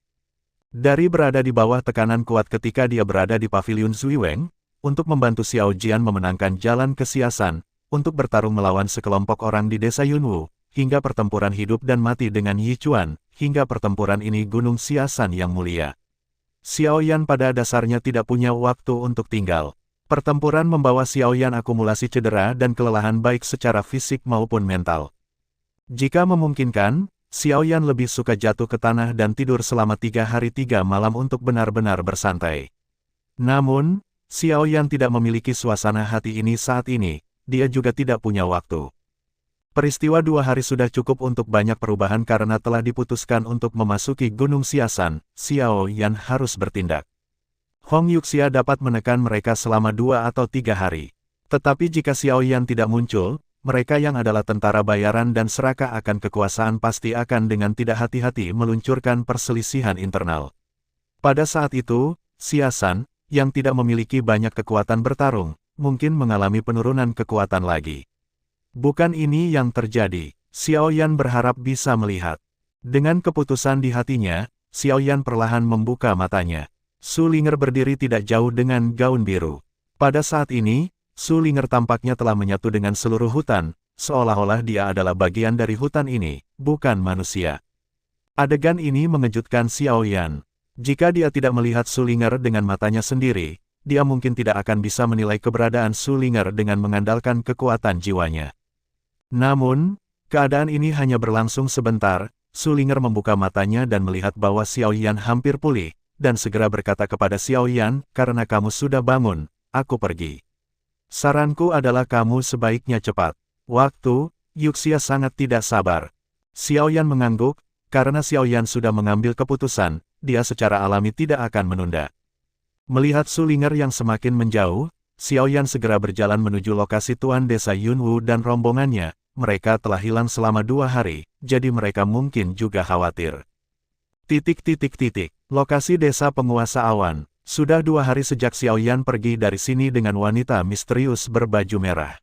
Dari berada di bawah tekanan kuat ketika dia berada di pavilion Zuiweng, untuk membantu Xiao Jian memenangkan jalan ke Xiasan, untuk bertarung melawan sekelompok orang di desa Yunwu, hingga pertempuran hidup dan mati dengan Yi Chuan, hingga pertempuran ini Gunung Xiasan yang mulia. Xiao Yan pada dasarnya tidak punya waktu untuk tinggal. Pertempuran membawa Xiao Yan akumulasi cedera dan kelelahan baik secara fisik maupun mental. Jika memungkinkan, Xiao Yan lebih suka jatuh ke tanah dan tidur selama 3 hari 3 malam untuk benar-benar bersantai. Namun, Xiao Yan tidak memiliki suasana hati ini saat ini, dia juga tidak punya waktu. Peristiwa 2 hari sudah cukup untuk banyak perubahan karena telah diputuskan untuk memasuki Gunung Xiasan, Xiao Yan harus bertindak. Hong Yuxia dapat menekan mereka selama 2 atau 3 hari. Tetapi jika Xiao Yan tidak muncul, mereka yang adalah tentara bayaran dan serakah akan kekuasaan pasti akan dengan tidak hati-hati meluncurkan perselisihan internal. Pada saat itu, Xiasan, yang tidak memiliki banyak kekuatan bertarung, mungkin mengalami penurunan kekuatan lagi. Bukan ini yang terjadi. Xiao Yan berharap bisa melihat. Dengan keputusan di hatinya, Xiao Yan perlahan membuka matanya. Sulinger berdiri tidak jauh dengan gaun biru. Pada saat ini, Sulinger tampaknya telah menyatu dengan seluruh hutan, seolah-olah dia adalah bagian dari hutan ini, bukan manusia. Adegan ini mengejutkan Xiao Yan. Jika dia tidak melihat Sulinger dengan matanya sendiri, dia mungkin tidak akan bisa menilai keberadaan Sulinger dengan mengandalkan kekuatan jiwanya. Namun, keadaan ini hanya berlangsung sebentar. Sulinger membuka matanya dan melihat bahwa Xiao Yan hampir pulih, dan segera berkata kepada Xiao Yan, karena kamu sudah bangun, aku pergi. Saranku adalah kamu sebaiknya cepat. Waktu, Yuxia sangat tidak sabar. Xiao Yan mengangguk, karena Xiao Yan sudah mengambil keputusan, dia secara alami tidak akan menunda. Melihat Sulinger yang semakin menjauh, Xiao Yan segera berjalan menuju lokasi Tuan Desa Yunwu dan rombongannya. Mereka telah hilang selama 2 hari, jadi mereka mungkin juga khawatir. Lokasi desa penguasa awan. Sudah 2 hari sejak Xiao Yan pergi dari sini dengan wanita misterius berbaju merah.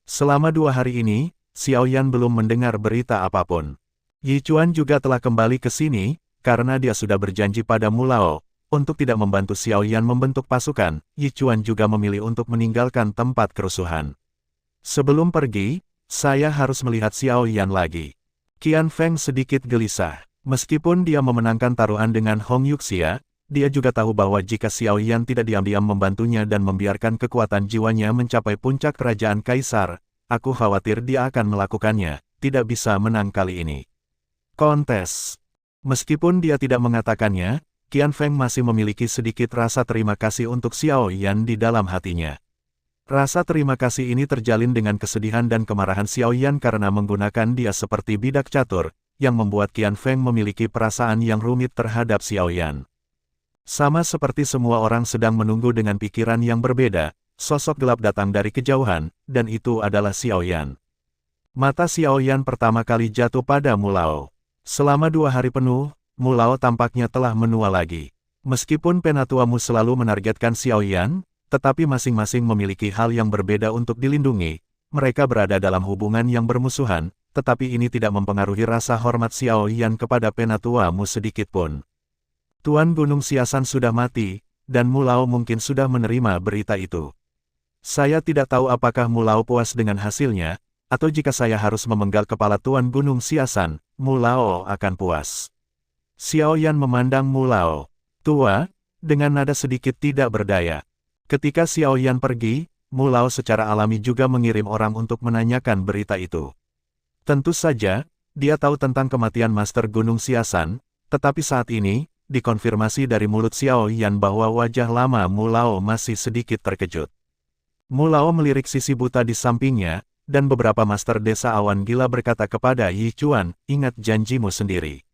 Selama 2 hari ini, Xiao Yan belum mendengar berita apapun. Yi Chuan juga telah kembali ke sini, karena dia sudah berjanji pada Mulao, untuk tidak membantu Xiao Yan membentuk pasukan. Yi Chuan juga memilih untuk meninggalkan tempat kerusuhan. Sebelum pergi, saya harus melihat Xiao Yan lagi. Qian Feng sedikit gelisah. Meskipun dia memenangkan taruhan dengan Hong Yuxia, dia juga tahu bahwa jika Xiao Yan tidak diam-diam membantunya dan membiarkan kekuatan jiwanya mencapai puncak kerajaan kaisar, aku khawatir dia akan melakukannya, tidak bisa menang kali ini. Kontes. Meskipun dia tidak mengatakannya, Qian Feng masih memiliki sedikit rasa terima kasih untuk Xiao Yan di dalam hatinya. Rasa terima kasih ini terjalin dengan kesedihan dan kemarahan Xiao Yan karena menggunakan dia seperti bidak catur, yang membuat Qian Feng memiliki perasaan yang rumit terhadap Xiao Yan. Sama seperti semua orang sedang menunggu dengan pikiran yang berbeda, sosok gelap datang dari kejauhan, dan itu adalah Xiao Yan. Mata Xiao Yan pertama kali jatuh pada Mulao. Selama 2 hari penuh, Mulao tampaknya telah menua lagi. Meskipun Penatuamu selalu menargetkan Xiao Yan, tetapi masing-masing memiliki hal yang berbeda untuk dilindungi. Mereka berada dalam hubungan yang bermusuhan, tetapi ini tidak mempengaruhi rasa hormat Xiao Yan kepada Penatuamu sedikit pun. Tuan Gunung Siasan sudah mati, dan Mulao mungkin sudah menerima berita itu. Saya tidak tahu apakah Mulao puas dengan hasilnya, atau jika saya harus memenggal kepala Tuan Gunung Siasan, Mulao akan puas. Xiao Yan memandang Mulao. Tua, dengan nada sedikit tidak berdaya. Ketika Xiao Yan pergi, Mulao secara alami juga mengirim orang untuk menanyakan berita itu. Tentu saja, dia tahu tentang kematian Master Gunung Siasan, tetapi saat ini, dikonfirmasi dari mulut Xiao Yan bahwa wajah lama Mulao masih sedikit terkejut. Mulao melirik sisi buta di sampingnya, dan beberapa Master Desa Awan Gila berkata kepada Yi Chuan, ingat janjimu sendiri.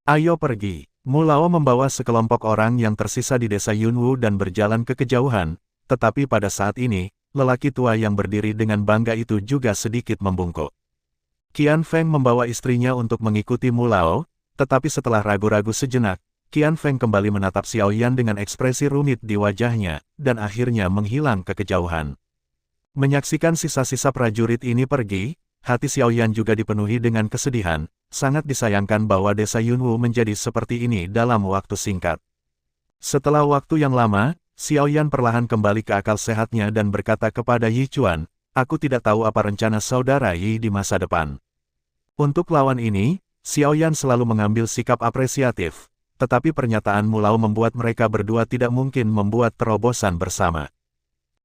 Ayo pergi. Mulao membawa sekelompok orang yang tersisa di desa Yunwu dan berjalan ke kejauhan, tetapi pada saat ini, lelaki tua yang berdiri dengan bangga itu juga sedikit membungkuk. Qian Feng membawa istrinya untuk mengikuti Mulao, tetapi setelah ragu-ragu sejenak, Qian Feng kembali menatap Xiao Yan dengan ekspresi rumit di wajahnya, dan akhirnya menghilang ke kejauhan. Menyaksikan sisa-sisa prajurit ini pergi, hati Xiao Yan juga dipenuhi dengan kesedihan. Sangat disayangkan bahwa desa Yunwu menjadi seperti ini dalam waktu singkat. Setelah waktu yang lama, Xiao Yan perlahan kembali ke akal sehatnya dan berkata kepada Yi Chuan, aku tidak tahu apa rencana saudara Yi di masa depan. Untuk lawan ini, Xiao Yan selalu mengambil sikap apresiatif, tetapi pernyataan Mulao membuat mereka berdua tidak mungkin membuat terobosan bersama.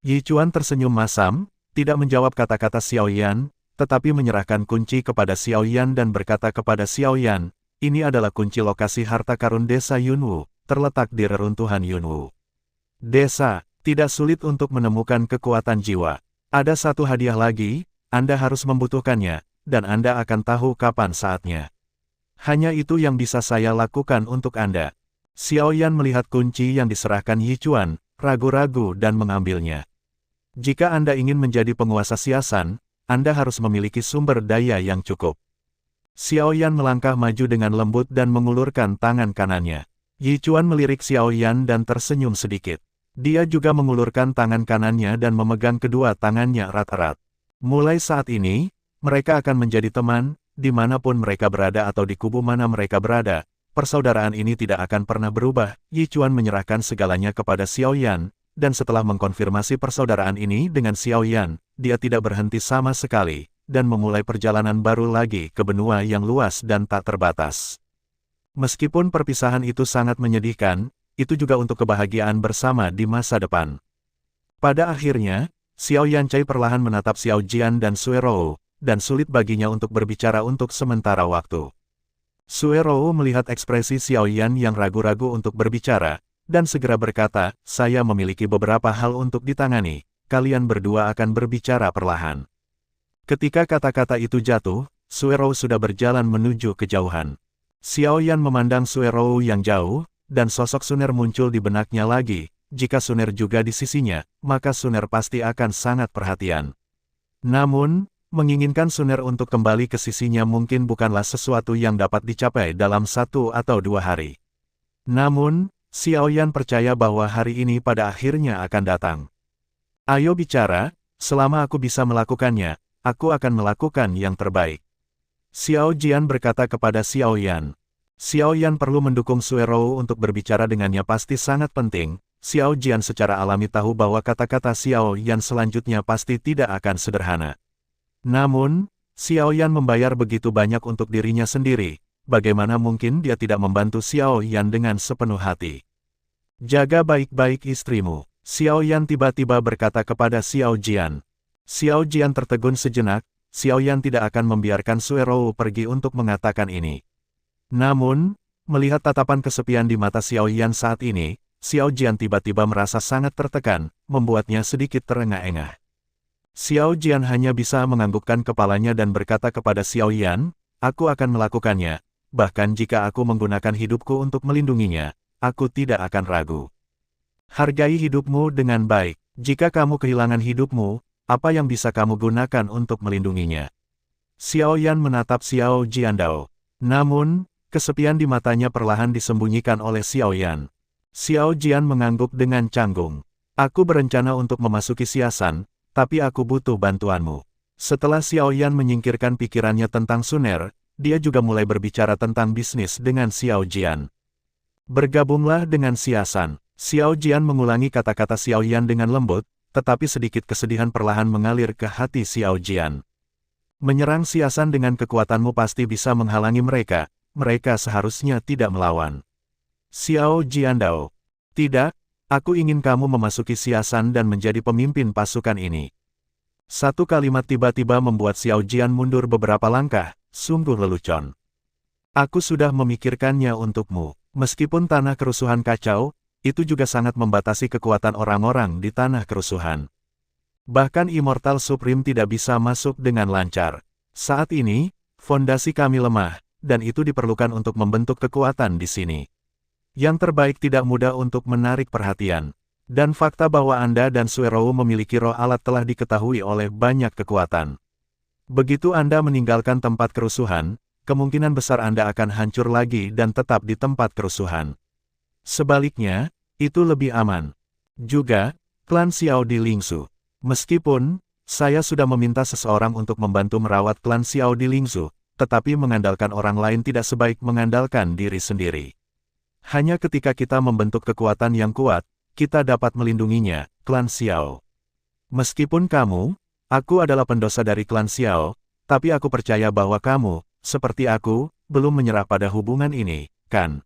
Yi Chuan tersenyum masam, tidak menjawab kata-kata Xiao Yan, tetapi menyerahkan kunci kepada Xiao Yan dan berkata kepada Xiao Yan, ini adalah kunci lokasi harta karun desa Yunwu, terletak di reruntuhan Yunwu. Desa, tidak sulit untuk menemukan kekuatan jiwa. Ada satu hadiah lagi, Anda harus membutuhkannya, dan Anda akan tahu kapan saatnya. Hanya itu yang bisa saya lakukan untuk Anda. Xiao Yan melihat kunci yang diserahkan Yi Chuan, ragu-ragu dan mengambilnya. Jika Anda ingin menjadi penguasa Siasan, Anda harus memiliki sumber daya yang cukup. Xiao Yan melangkah maju dengan lembut dan mengulurkan tangan kanannya. Yi Chuan melirik Xiao Yan dan tersenyum sedikit. Dia juga mengulurkan tangan kanannya dan memegang kedua tangannya erat-erat. Mulai saat ini, mereka akan menjadi teman, dimanapun mereka berada atau di kubu mana mereka berada. Persaudaraan ini tidak akan pernah berubah. Yi Chuan menyerahkan segalanya kepada Xiao Yan, dan setelah mengkonfirmasi persaudaraan ini dengan Xiao Yan, dia tidak berhenti sama sekali, dan memulai perjalanan baru lagi ke benua yang luas dan tak terbatas. Meskipun perpisahan itu sangat menyedihkan, itu juga untuk kebahagiaan bersama di masa depan. Pada akhirnya, Xiao Yancai perlahan menatap Xiao Jian dan Sue Rou, dan sulit baginya untuk berbicara untuk sementara waktu. Sue Rou melihat ekspresi Xiao Yan yang ragu-ragu untuk berbicara, dan segera berkata, saya memiliki beberapa hal untuk ditangani, kalian berdua akan berbicara perlahan. Ketika kata-kata itu jatuh, Sue Rou sudah berjalan menuju kejauhan. Xiao Yan memandang Sue Rou yang jauh, dan sosok Suner muncul di benaknya lagi, jika Suner juga di sisinya, maka Suner pasti akan sangat perhatian. Namun, menginginkan Suner untuk kembali ke sisinya mungkin bukanlah sesuatu yang dapat dicapai dalam 1 atau 2 hari. Namun, Xiaoyan percaya bahwa hari ini pada akhirnya akan datang. Ayo bicara, selama aku bisa melakukannya, aku akan melakukan yang terbaik. Xiao Jian berkata kepada Xiaoyan. Xiaoyan perlu mendukung Suerou untuk berbicara dengannya pasti sangat penting. Xiao Jian secara alami tahu bahwa kata-kata Xiaoyan selanjutnya pasti tidak akan sederhana. Namun, Xiaoyan membayar begitu banyak untuk dirinya sendiri, bagaimana mungkin dia tidak membantu Xiaoyan dengan sepenuh hati. Jaga baik-baik istrimu. Xiaoyan tiba-tiba berkata kepada Xiao Jian. Xiao Jian tertegun sejenak. Xiaoyan tidak akan membiarkan Suerou pergi untuk mengatakan ini. Namun, melihat tatapan kesepian di mata Xiaoyan saat ini, Xiao Jian tiba-tiba merasa sangat tertekan, membuatnya sedikit terengah-engah. Xiao Jian hanya bisa menganggukkan kepalanya dan berkata kepada Xiaoyan, aku akan melakukannya, bahkan jika aku menggunakan hidupku untuk melindunginya, aku tidak akan ragu. Hargai hidupmu dengan baik. Jika kamu kehilangan hidupmu, apa yang bisa kamu gunakan untuk melindunginya? Xiaoyan menatap Xiao Jiandao. Namun, kesepian di matanya perlahan disembunyikan oleh Xiaoyan. Xiao Jian mengangguk dengan canggung. Aku berencana untuk memasuki Xiasan, tapi aku butuh bantuanmu. Setelah Xiaoyan menyingkirkan pikirannya tentang Suner, dia juga mulai berbicara tentang bisnis dengan Xiao Jian. Bergabunglah dengan Xiasan. Xiao Jian mengulangi kata-kata Xiaoyan dengan lembut, tetapi sedikit kesedihan perlahan mengalir ke hati Xiao Jian. Menyerang Xiasan dengan kekuatanmu pasti bisa menghalangi mereka, mereka seharusnya tidak melawan. Xiao Jiandao. Tidak, aku ingin kamu memasuki Xiasan dan menjadi pemimpin pasukan ini. Satu kalimat tiba-tiba membuat Xiao Jian mundur beberapa langkah, sungguh lelucon. Aku sudah memikirkannya untukmu, meskipun tanah kerusuhan kacau, itu juga sangat membatasi kekuatan orang-orang di tanah kerusuhan. Bahkan Immortal Supreme tidak bisa masuk dengan lancar. Saat ini, fondasi kami lemah, dan itu diperlukan untuk membentuk kekuatan di sini. Yang terbaik tidak mudah untuk menarik perhatian. Dan fakta bahwa Anda dan Suerou memiliki roh alat telah diketahui oleh banyak kekuatan. Begitu Anda meninggalkan tempat kerusuhan, kemungkinan besar Anda akan hancur lagi dan tetap di tempat kerusuhan. Sebaliknya, itu lebih aman. Juga, klan Xiao di Lingzhu. Meskipun, saya sudah meminta seseorang untuk membantu merawat klan Xiao di Lingzhu, tetapi mengandalkan orang lain tidak sebaik mengandalkan diri sendiri. Hanya ketika kita membentuk kekuatan yang kuat, kita dapat melindunginya, klan Xiao. Meskipun aku adalah pendosa dari klan Xiao, tapi aku percaya bahwa kamu, seperti aku, belum menyerah pada hubungan ini, kan?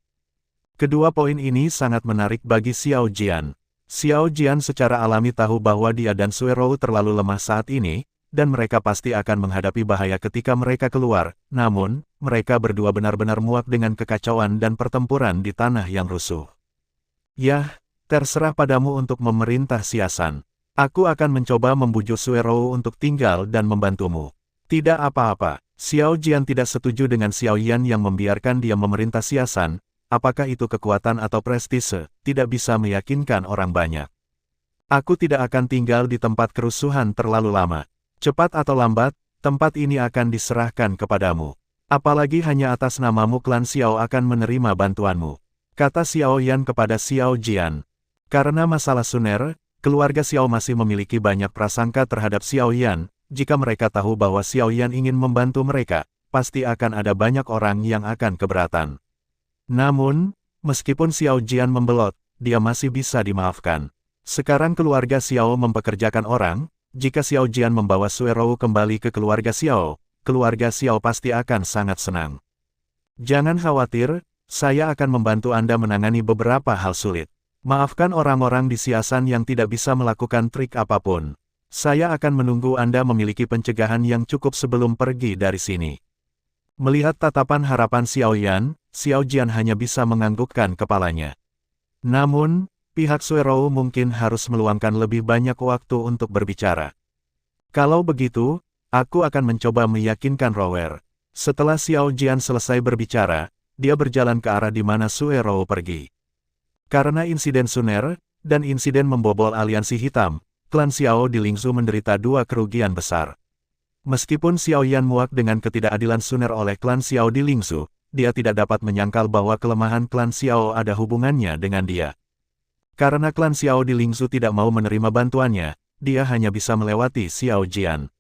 Kedua poin ini sangat menarik bagi Xiao Jian. Xiao Jian secara alami tahu bahwa dia dan Suerou terlalu lemah saat ini, dan mereka pasti akan menghadapi bahaya ketika mereka keluar, namun, mereka berdua benar-benar muak dengan kekacauan dan pertempuran di tanah yang rusuh. Yah, terserah padamu untuk memerintah Xiasan. Aku akan mencoba membujuk Suerou untuk tinggal dan membantumu. Tidak apa-apa, Xiao Jian tidak setuju dengan Xiaoyan yang membiarkan dia memerintah Xiasan. Apakah itu kekuatan atau prestise, tidak bisa meyakinkan orang banyak. Aku tidak akan tinggal di tempat kerusuhan terlalu lama. Cepat atau lambat, tempat ini akan diserahkan kepadamu. Apalagi hanya atas namamu klan Xiao akan menerima bantuanmu. Kata Xiaoyan kepada Xiao Jian. Karena masalah Suner, keluarga Xiao masih memiliki banyak prasangka terhadap Xiaoyan. Jika mereka tahu bahwa Xiaoyan ingin membantu mereka, pasti akan ada banyak orang yang akan keberatan. Namun, meskipun Xiao Jian membelot, dia masih bisa dimaafkan. Sekarang keluarga Xiao mempekerjakan orang, jika Xiao Jian membawa Suerou kembali ke keluarga Xiao pasti akan sangat senang. Jangan khawatir, saya akan membantu Anda menangani beberapa hal sulit. Maafkan orang-orang di Xiasan yang tidak bisa melakukan trik apapun. Saya akan menunggu Anda memiliki pencegahan yang cukup sebelum pergi dari sini. Melihat tatapan harapan Xiaoyan, Xiao Jian hanya bisa menganggukkan kepalanya. Namun, pihak Suerou mungkin harus meluangkan lebih banyak waktu untuk berbicara. Kalau begitu, aku akan mencoba meyakinkan Rower. Setelah Xiao Jian selesai berbicara, dia berjalan ke arah di mana Suerou pergi. Karena insiden Suner, dan insiden membobol aliansi hitam, klan Xiao di Lingzhou menderita dua kerugian besar. Meskipun Xiao Yan muak dengan ketidakadilan Suner oleh klan Xiao di Lingzhou, dia tidak dapat menyangkal bahwa kelemahan klan Xiao ada hubungannya dengan dia. Karena klan Xiao di Lingzhou tidak mau menerima bantuannya, dia hanya bisa melewati Xiao Jian.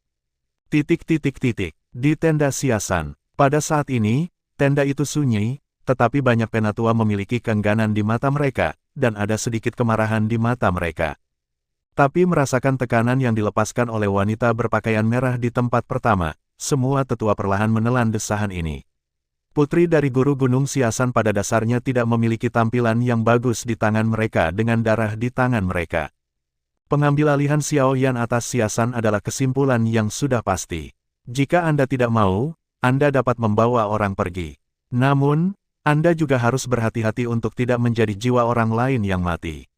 Di tenda Xiasan. Pada saat ini, tenda itu sunyi, tetapi banyak penatua memiliki keengganan di mata mereka, dan ada sedikit kemarahan di mata mereka. Tapi merasakan tekanan yang dilepaskan oleh wanita berpakaian merah di tempat pertama, semua tetua perlahan menelan desahan ini. Putri dari guru Gunung Xiasan pada dasarnya tidak memiliki tampilan yang bagus di tangan mereka dengan darah di tangan mereka. Pengambil alihan Xiao Yan atas Xiasan adalah kesimpulan yang sudah pasti. Jika Anda tidak mau, Anda dapat membawa orang pergi. Namun, Anda juga harus berhati-hati untuk tidak menjadi jiwa orang lain yang mati.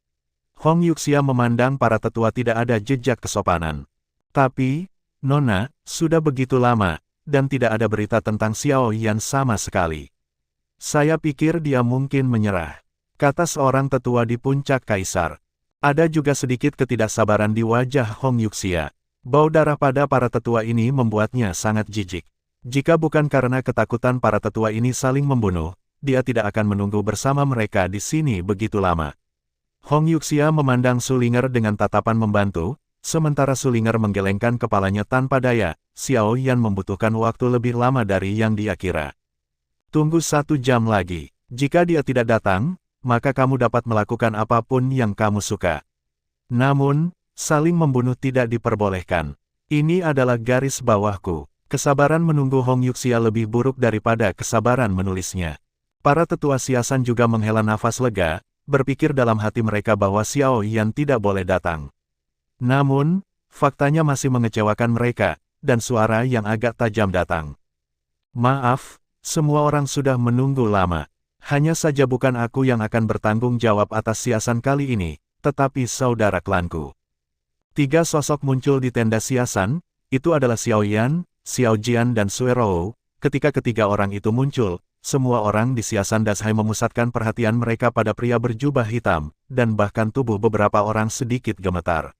Hong Yuxia memandang para tetua tidak ada jejak kesopanan. Tapi, Nona, sudah begitu lama, dan tidak ada berita tentang Xiao Yan sama sekali. Saya pikir dia mungkin menyerah, kata seorang tetua di puncak kaisar. Ada juga sedikit ketidaksabaran di wajah Hong Yuxia. Bau darah pada para tetua ini membuatnya sangat jijik. Jika bukan karena ketakutan para tetua ini saling membunuh, dia tidak akan menunggu bersama mereka di sini begitu lama. Hong Yuxia memandang Sulinger dengan tatapan membantu, sementara Sulinger menggelengkan kepalanya tanpa daya. Xiao Yan membutuhkan waktu lebih lama dari yang dia kira. Tunggu 1 jam lagi. Jika dia tidak datang, maka kamu dapat melakukan apapun yang kamu suka. Namun, saling membunuh tidak diperbolehkan. Ini adalah garis bawahku. Kesabaran menunggu Hong Yuxia lebih buruk daripada kesabaran menulisnya. Para tetua Xiasan juga menghela nafas lega, berpikir dalam hati mereka bahwa Xiao Yan tidak boleh datang. Namun, faktanya masih mengecewakan mereka, dan suara yang agak tajam datang. Maaf, semua orang sudah menunggu lama. Hanya saja bukan aku yang akan bertanggung jawab atas Xiasan kali ini, tetapi saudara klanku. 3 sosok muncul di tenda Xiasan, itu adalah Xiao Yan, Xiao Jian dan Sui Rou. Ketika ketiga orang itu muncul, semua orang di Xiasan Dashai memusatkan perhatian mereka pada pria berjubah hitam, dan bahkan tubuh beberapa orang sedikit gemetar.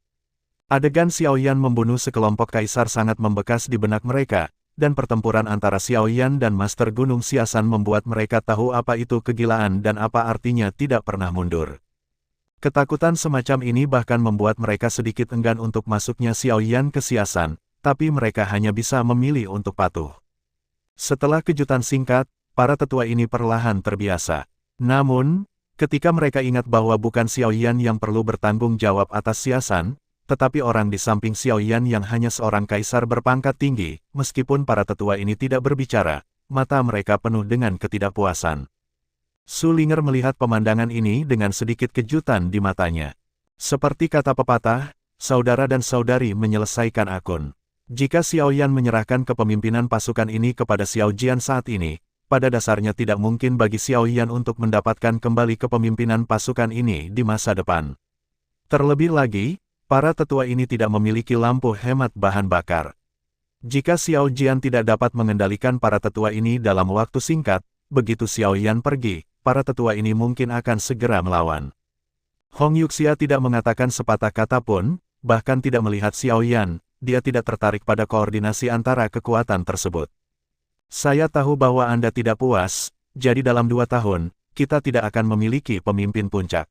Adegan Xiao Yan membunuh sekelompok kaisar sangat membekas di benak mereka, dan pertempuran antara Xiao Yan dan Master Gunung Xiasan membuat mereka tahu apa itu kegilaan dan apa artinya tidak pernah mundur. Ketakutan semacam ini bahkan membuat mereka sedikit enggan untuk masuknya Xiao Yan ke Xiasan, tapi mereka hanya bisa memilih untuk patuh. Setelah kejutan singkat, para tetua ini perlahan terbiasa. Namun, ketika mereka ingat bahwa bukan Xiao Yan yang perlu bertanggung jawab atas Xiasan, tetapi orang di samping Xiao Yan yang hanya seorang kaisar berpangkat tinggi, meskipun para tetua ini tidak berbicara, mata mereka penuh dengan ketidakpuasan. Sulinger melihat pemandangan ini dengan sedikit kejutan di matanya. Seperti kata pepatah, saudara dan saudari menyelesaikan akun. Jika Xiao Yan menyerahkan kepemimpinan pasukan ini kepada Xiao Jian saat ini, pada dasarnya tidak mungkin bagi Xiao Yan untuk mendapatkan kembali kepemimpinan pasukan ini di masa depan. Terlebih lagi, para tetua ini tidak memiliki lampu hemat bahan bakar. Jika Xiao Jian tidak dapat mengendalikan para tetua ini dalam waktu singkat, begitu Xiao Yan pergi, para tetua ini mungkin akan segera melawan. Hong Yuxia tidak mengatakan sepatah kata pun, bahkan tidak melihat Xiao Yan, dia tidak tertarik pada koordinasi antara kekuatan tersebut. Saya tahu bahwa Anda tidak puas, jadi dalam 2 tahun, kita tidak akan memiliki pemimpin puncak.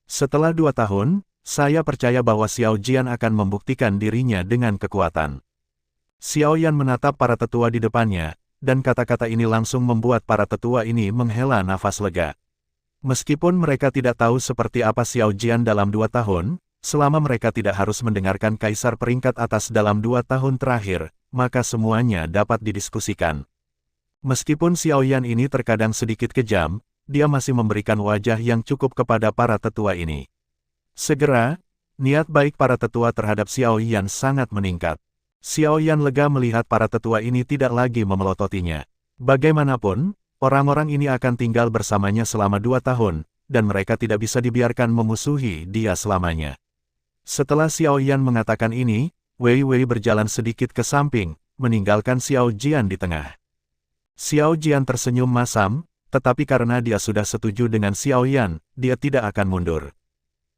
Setelah 2 tahun, saya percaya bahwa Xiao Jian akan membuktikan dirinya dengan kekuatan. Xiao Yan menatap para tetua di depannya, dan kata-kata ini langsung membuat para tetua ini menghela nafas lega. Meskipun mereka tidak tahu seperti apa Xiao Jian dalam 2 tahun, selama mereka tidak harus mendengarkan kaisar peringkat atas dalam 2 tahun terakhir, maka semuanya dapat didiskusikan. Meskipun Xiao Yan ini terkadang sedikit kejam, dia masih memberikan wajah yang cukup kepada para tetua ini. Segera, niat baik para tetua terhadap Xiao Yan sangat meningkat. Xiao Yan lega melihat para tetua ini tidak lagi memelototinya. Bagaimanapun, orang-orang ini akan tinggal bersamanya selama 2 tahun, dan mereka tidak bisa dibiarkan memusuhi dia selamanya. Setelah Xiao Yan mengatakan ini, Wei Wei berjalan sedikit ke samping, meninggalkan Xiao Jian di tengah. Xiao Jian tersenyum masam, tetapi karena dia sudah setuju dengan Xiao Yan, dia tidak akan mundur.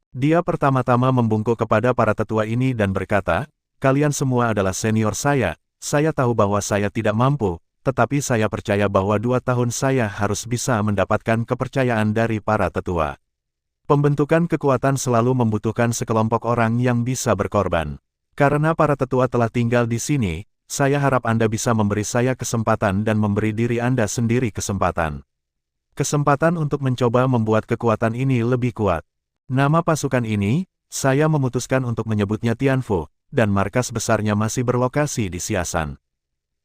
Dia pertama-tama membungkuk kepada para tetua ini dan berkata, "Kalian semua adalah senior saya tahu bahwa saya tidak mampu, tetapi saya percaya bahwa 2 tahun saya harus bisa mendapatkan kepercayaan dari para tetua. Pembentukan kekuatan selalu membutuhkan sekelompok orang yang bisa berkorban. Karena para tetua telah tinggal di sini, saya harap Anda bisa memberi saya kesempatan dan memberi diri Anda sendiri kesempatan. Kesempatan untuk mencoba membuat kekuatan ini lebih kuat. Nama pasukan ini, saya memutuskan untuk menyebutnya Tianfu, dan markas besarnya masih berlokasi di Xiasan.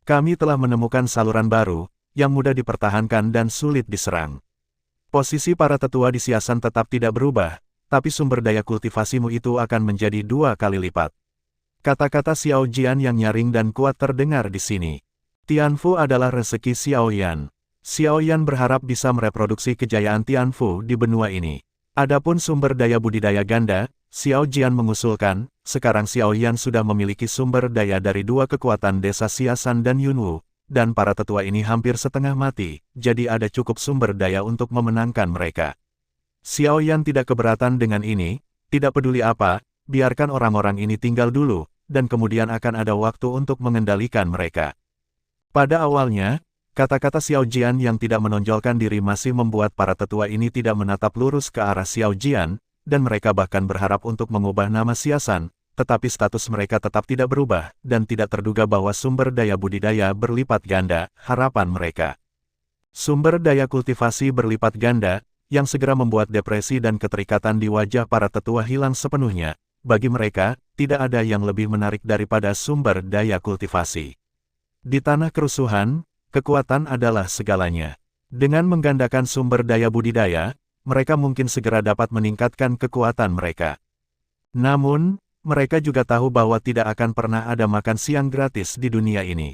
Kami telah menemukan saluran baru, yang mudah dipertahankan dan sulit diserang. Posisi para tetua di Xiasan tetap tidak berubah, tapi sumber daya kultivasimu itu akan menjadi 2 kali lipat." Kata-kata Xiao Jian yang nyaring dan kuat terdengar di sini. Tianfu adalah rezeki Xiao Yan. Xiao Yan berharap bisa mereproduksi kejayaan Tianfu di benua ini. Adapun sumber daya budidaya ganda, Xiao Jian mengusulkan, sekarang Xiao Yan sudah memiliki sumber daya dari 2 kekuatan desa Xiasan dan Yunwu, dan para tetua ini hampir setengah mati, jadi ada cukup sumber daya untuk memenangkan mereka. Xiao Yan tidak keberatan dengan ini, tidak peduli apa, biarkan orang-orang ini tinggal dulu, dan kemudian akan ada waktu untuk mengendalikan mereka. Pada awalnya, kata-kata Xiao Jian yang tidak menonjolkan diri masih membuat para tetua ini tidak menatap lurus ke arah Xiao Jian, dan mereka bahkan berharap untuk mengubah nama Xiasan, tetapi status mereka tetap tidak berubah, dan tidak terduga bahwa sumber daya budidaya berlipat ganda, harapan mereka. Sumber daya kultivasi berlipat ganda, yang segera membuat depresi dan keterikatan di wajah para tetua hilang sepenuhnya. Bagi mereka, tidak ada yang lebih menarik daripada sumber daya kultivasi. Di tanah kerusuhan, kekuatan adalah segalanya. Dengan menggandakan sumber daya budidaya, mereka mungkin segera dapat meningkatkan kekuatan mereka. Namun, mereka juga tahu bahwa tidak akan pernah ada makan siang gratis di dunia ini.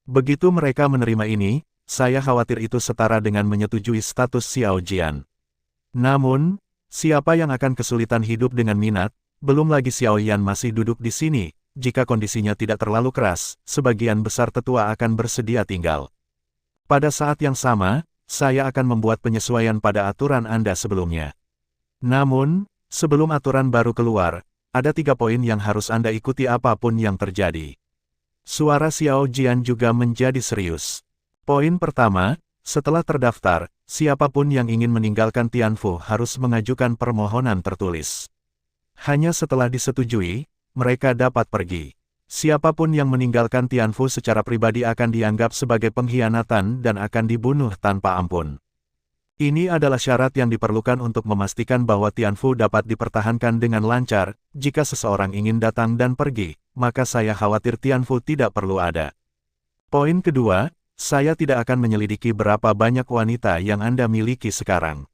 Begitu mereka menerima ini, saya khawatir itu setara dengan menyetujui status Xiao Jian. Namun, siapa yang akan kesulitan hidup dengan minat, belum lagi Xiao Yan masih duduk di sini, jika kondisinya tidak terlalu keras, sebagian besar tetua akan bersedia tinggal. Pada saat yang sama, saya akan membuat penyesuaian pada aturan Anda sebelumnya. Namun, sebelum aturan baru keluar, ada 3 poin yang harus Anda ikuti apapun yang terjadi. Suara Xiao Jian juga menjadi serius. Poin pertama, setelah terdaftar, siapapun yang ingin meninggalkan Tianfu harus mengajukan permohonan tertulis. Hanya setelah disetujui, mereka dapat pergi. Siapapun yang meninggalkan Tianfu secara pribadi akan dianggap sebagai pengkhianatan dan akan dibunuh tanpa ampun. Ini adalah syarat yang diperlukan untuk memastikan bahwa Tianfu dapat dipertahankan dengan lancar. Jika seseorang ingin datang dan pergi, maka saya khawatir Tianfu tidak perlu ada. Poin kedua, saya tidak akan menyelidiki berapa banyak wanita yang Anda miliki sekarang.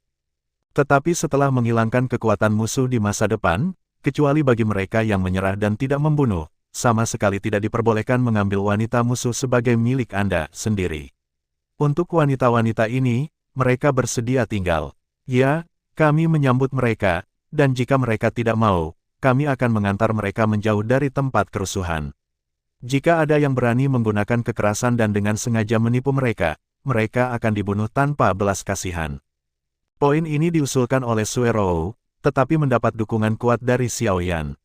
Tetapi setelah menghilangkan kekuatan musuh di masa depan, kecuali bagi mereka yang menyerah dan tidak membunuh, sama sekali tidak diperbolehkan mengambil wanita musuh sebagai milik Anda sendiri. Untuk wanita-wanita ini, mereka bersedia tinggal. Ya, kami menyambut mereka, dan jika mereka tidak mau, kami akan mengantar mereka menjauh dari tempat kerusuhan. Jika ada yang berani menggunakan kekerasan dan dengan sengaja menipu mereka, mereka akan dibunuh tanpa belas kasihan. Poin ini diusulkan oleh Sue Rou, tetapi mendapat dukungan kuat dari Xiao Yan.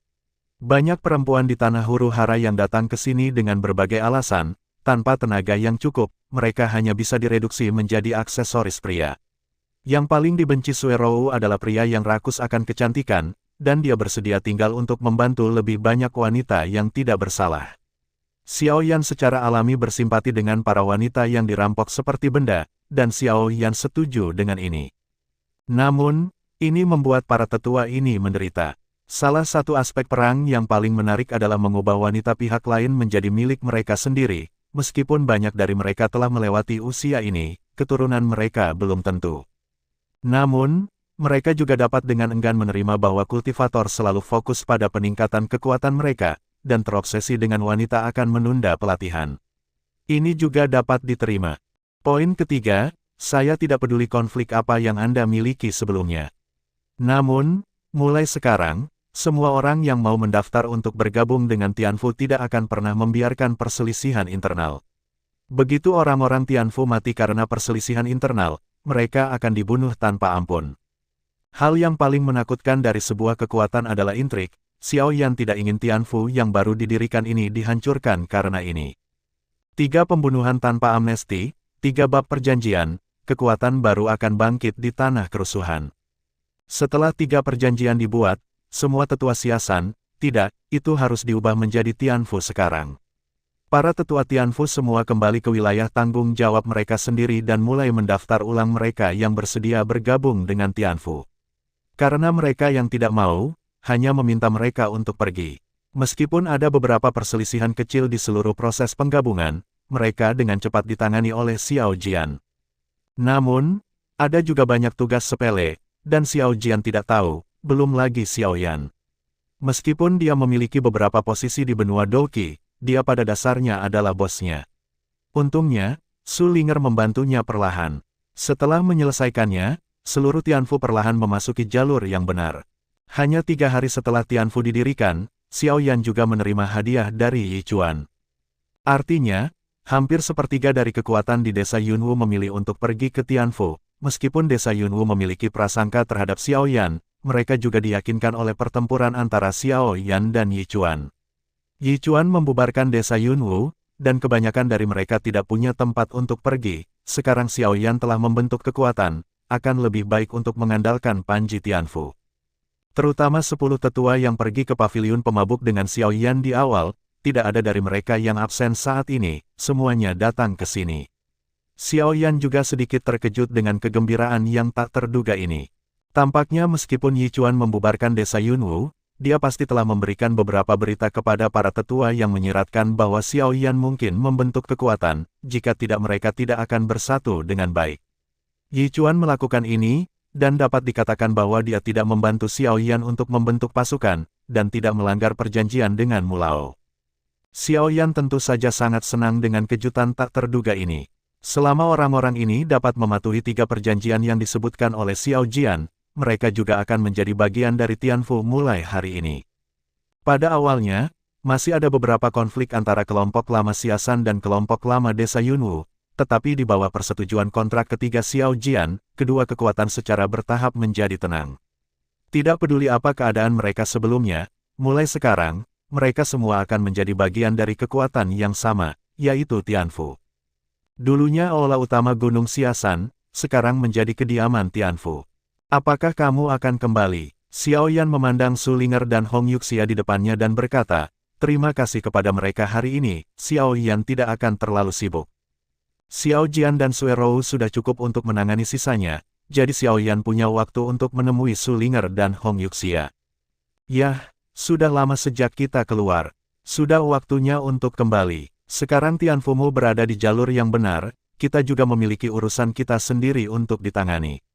Banyak perempuan di tanah huru-hara yang datang ke sini dengan berbagai alasan, tanpa tenaga yang cukup, mereka hanya bisa direduksi menjadi aksesoris pria. Yang paling dibenci Sue Rou adalah pria yang rakus akan kecantikan, dan dia bersedia tinggal untuk membantu lebih banyak wanita yang tidak bersalah. Xiao Yan secara alami bersimpati dengan para wanita yang dirampok seperti benda, dan Xiao Yan setuju dengan ini. Namun, ini membuat para tetua ini menderita. Salah satu aspek perang yang paling menarik adalah mengubah wanita pihak lain menjadi milik mereka sendiri. Meskipun banyak dari mereka telah melewati usia ini, keturunan mereka belum tentu. Namun, mereka juga dapat dengan enggan menerima bahwa kultivator selalu fokus pada peningkatan kekuatan mereka, dan terobsesi dengan wanita akan menunda pelatihan. Ini juga dapat diterima. Poin ketiga, saya tidak peduli konflik apa yang Anda miliki sebelumnya. Namun, mulai sekarang, semua orang yang mau mendaftar untuk bergabung dengan Tianfu tidak akan pernah membiarkan perselisihan internal. Begitu orang-orang Tianfu mati karena perselisihan internal, mereka akan dibunuh tanpa ampun. Hal yang paling menakutkan dari sebuah kekuatan adalah intrik. Xiao Yan tidak ingin Tianfu yang baru didirikan ini dihancurkan karena ini. 3 pembunuhan tanpa amnesti, 3 bab perjanjian, kekuatan baru akan bangkit di tanah kerusuhan. Setelah 3 perjanjian dibuat, semua tetua Xiasan, tidak, itu harus diubah menjadi Tianfu sekarang. Para tetua Tianfu semua kembali ke wilayah tanggung jawab mereka sendiri dan mulai mendaftar ulang mereka yang bersedia bergabung dengan Tianfu. Karena mereka yang tidak mau, hanya meminta mereka untuk pergi. Meskipun ada beberapa perselisihan kecil di seluruh proses penggabungan, mereka dengan cepat ditangani oleh Xiao Jian. Namun, ada juga banyak tugas sepele, dan Xiao Jian tidak tahu, belum lagi Xiao Yan. Meskipun dia memiliki beberapa posisi di benua Douqi, dia pada dasarnya adalah bosnya. Untungnya, Su Ling'er membantunya perlahan. Setelah menyelesaikannya, seluruh Tianfu perlahan memasuki jalur yang benar. Hanya 3 hari setelah Tianfu didirikan, Xiao Yan juga menerima hadiah dari Yi Chuan. Artinya, hampir sepertiga dari kekuatan di desa Yunwu memilih untuk pergi ke Tianfu. Meskipun desa Yunwu memiliki prasangka terhadap Xiao Yan, mereka juga diyakinkan oleh pertempuran antara Xiao Yan dan Yi Chuan. Yi Chuan membubarkan desa Yunwu, dan kebanyakan dari mereka tidak punya tempat untuk pergi. Sekarang Xiao Yan telah membentuk kekuatan, akan lebih baik untuk mengandalkan Panji Tianfu. Terutama 10 tetua yang pergi ke paviliun pemabuk dengan Xiao Yan di awal, tidak ada dari mereka yang absen saat ini, semuanya datang ke sini. Xiao Yan juga sedikit terkejut dengan kegembiraan yang tak terduga ini. Tampaknya meskipun Yi Chuan membubarkan desa Yunwu, dia pasti telah memberikan beberapa berita kepada para tetua yang menyiratkan bahwa Xiao Yan mungkin membentuk kekuatan, jika tidak mereka tidak akan bersatu dengan baik. Yi Chuan melakukan ini, dan dapat dikatakan bahwa dia tidak membantu Xiao Yan untuk membentuk pasukan, dan tidak melanggar perjanjian dengan Mulao. Xiao Yan tentu saja sangat senang dengan kejutan tak terduga ini. Selama orang-orang ini dapat mematuhi 3 perjanjian yang disebutkan oleh Xiao Jian, mereka juga akan menjadi bagian dari Tianfu mulai hari ini. Pada awalnya, masih ada beberapa konflik antara kelompok lama Xiasan dan kelompok lama desa Yunwu, tetapi di bawah persetujuan kontrak ketiga Xiao Jian, kedua kekuatan secara bertahap menjadi tenang. Tidak peduli apa keadaan mereka sebelumnya, mulai sekarang, mereka semua akan menjadi bagian dari kekuatan yang sama, yaitu Tianfu. Dulunya aula utama Gunung Xiasan, sekarang menjadi kediaman Tianfu. Apakah kamu akan kembali? Xiao Yan memandang Su Ling'er dan Hong Yuxia di depannya dan berkata, terima kasih kepada mereka hari ini, Xiao Yan tidak akan terlalu sibuk. Xiao Jian dan Sue Rou sudah cukup untuk menangani sisanya, jadi Xiao Yan punya waktu untuk menemui Su Ling'er dan Hong Yuxia. Yah, sudah lama sejak kita keluar. Sudah waktunya untuk kembali. Sekarang Tianfumu berada di jalur yang benar, kita juga memiliki urusan kita sendiri untuk ditangani.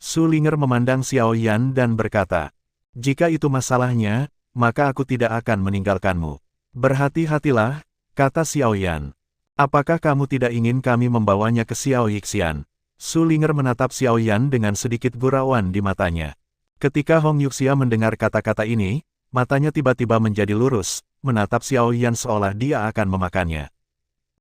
Su Ling'er memandang Xiao Yan dan berkata, jika itu masalahnya, maka aku tidak akan meninggalkanmu. Berhati-hatilah, kata Xiao Yan. Apakah kamu tidak ingin kami membawanya ke Xiao Yixian? Su Ling'er menatap Xiao Yan dengan sedikit gurauan di matanya. Ketika Hong Yuxia mendengar kata-kata ini, matanya tiba-tiba menjadi lurus, menatap Xiao Yan seolah dia akan memakannya.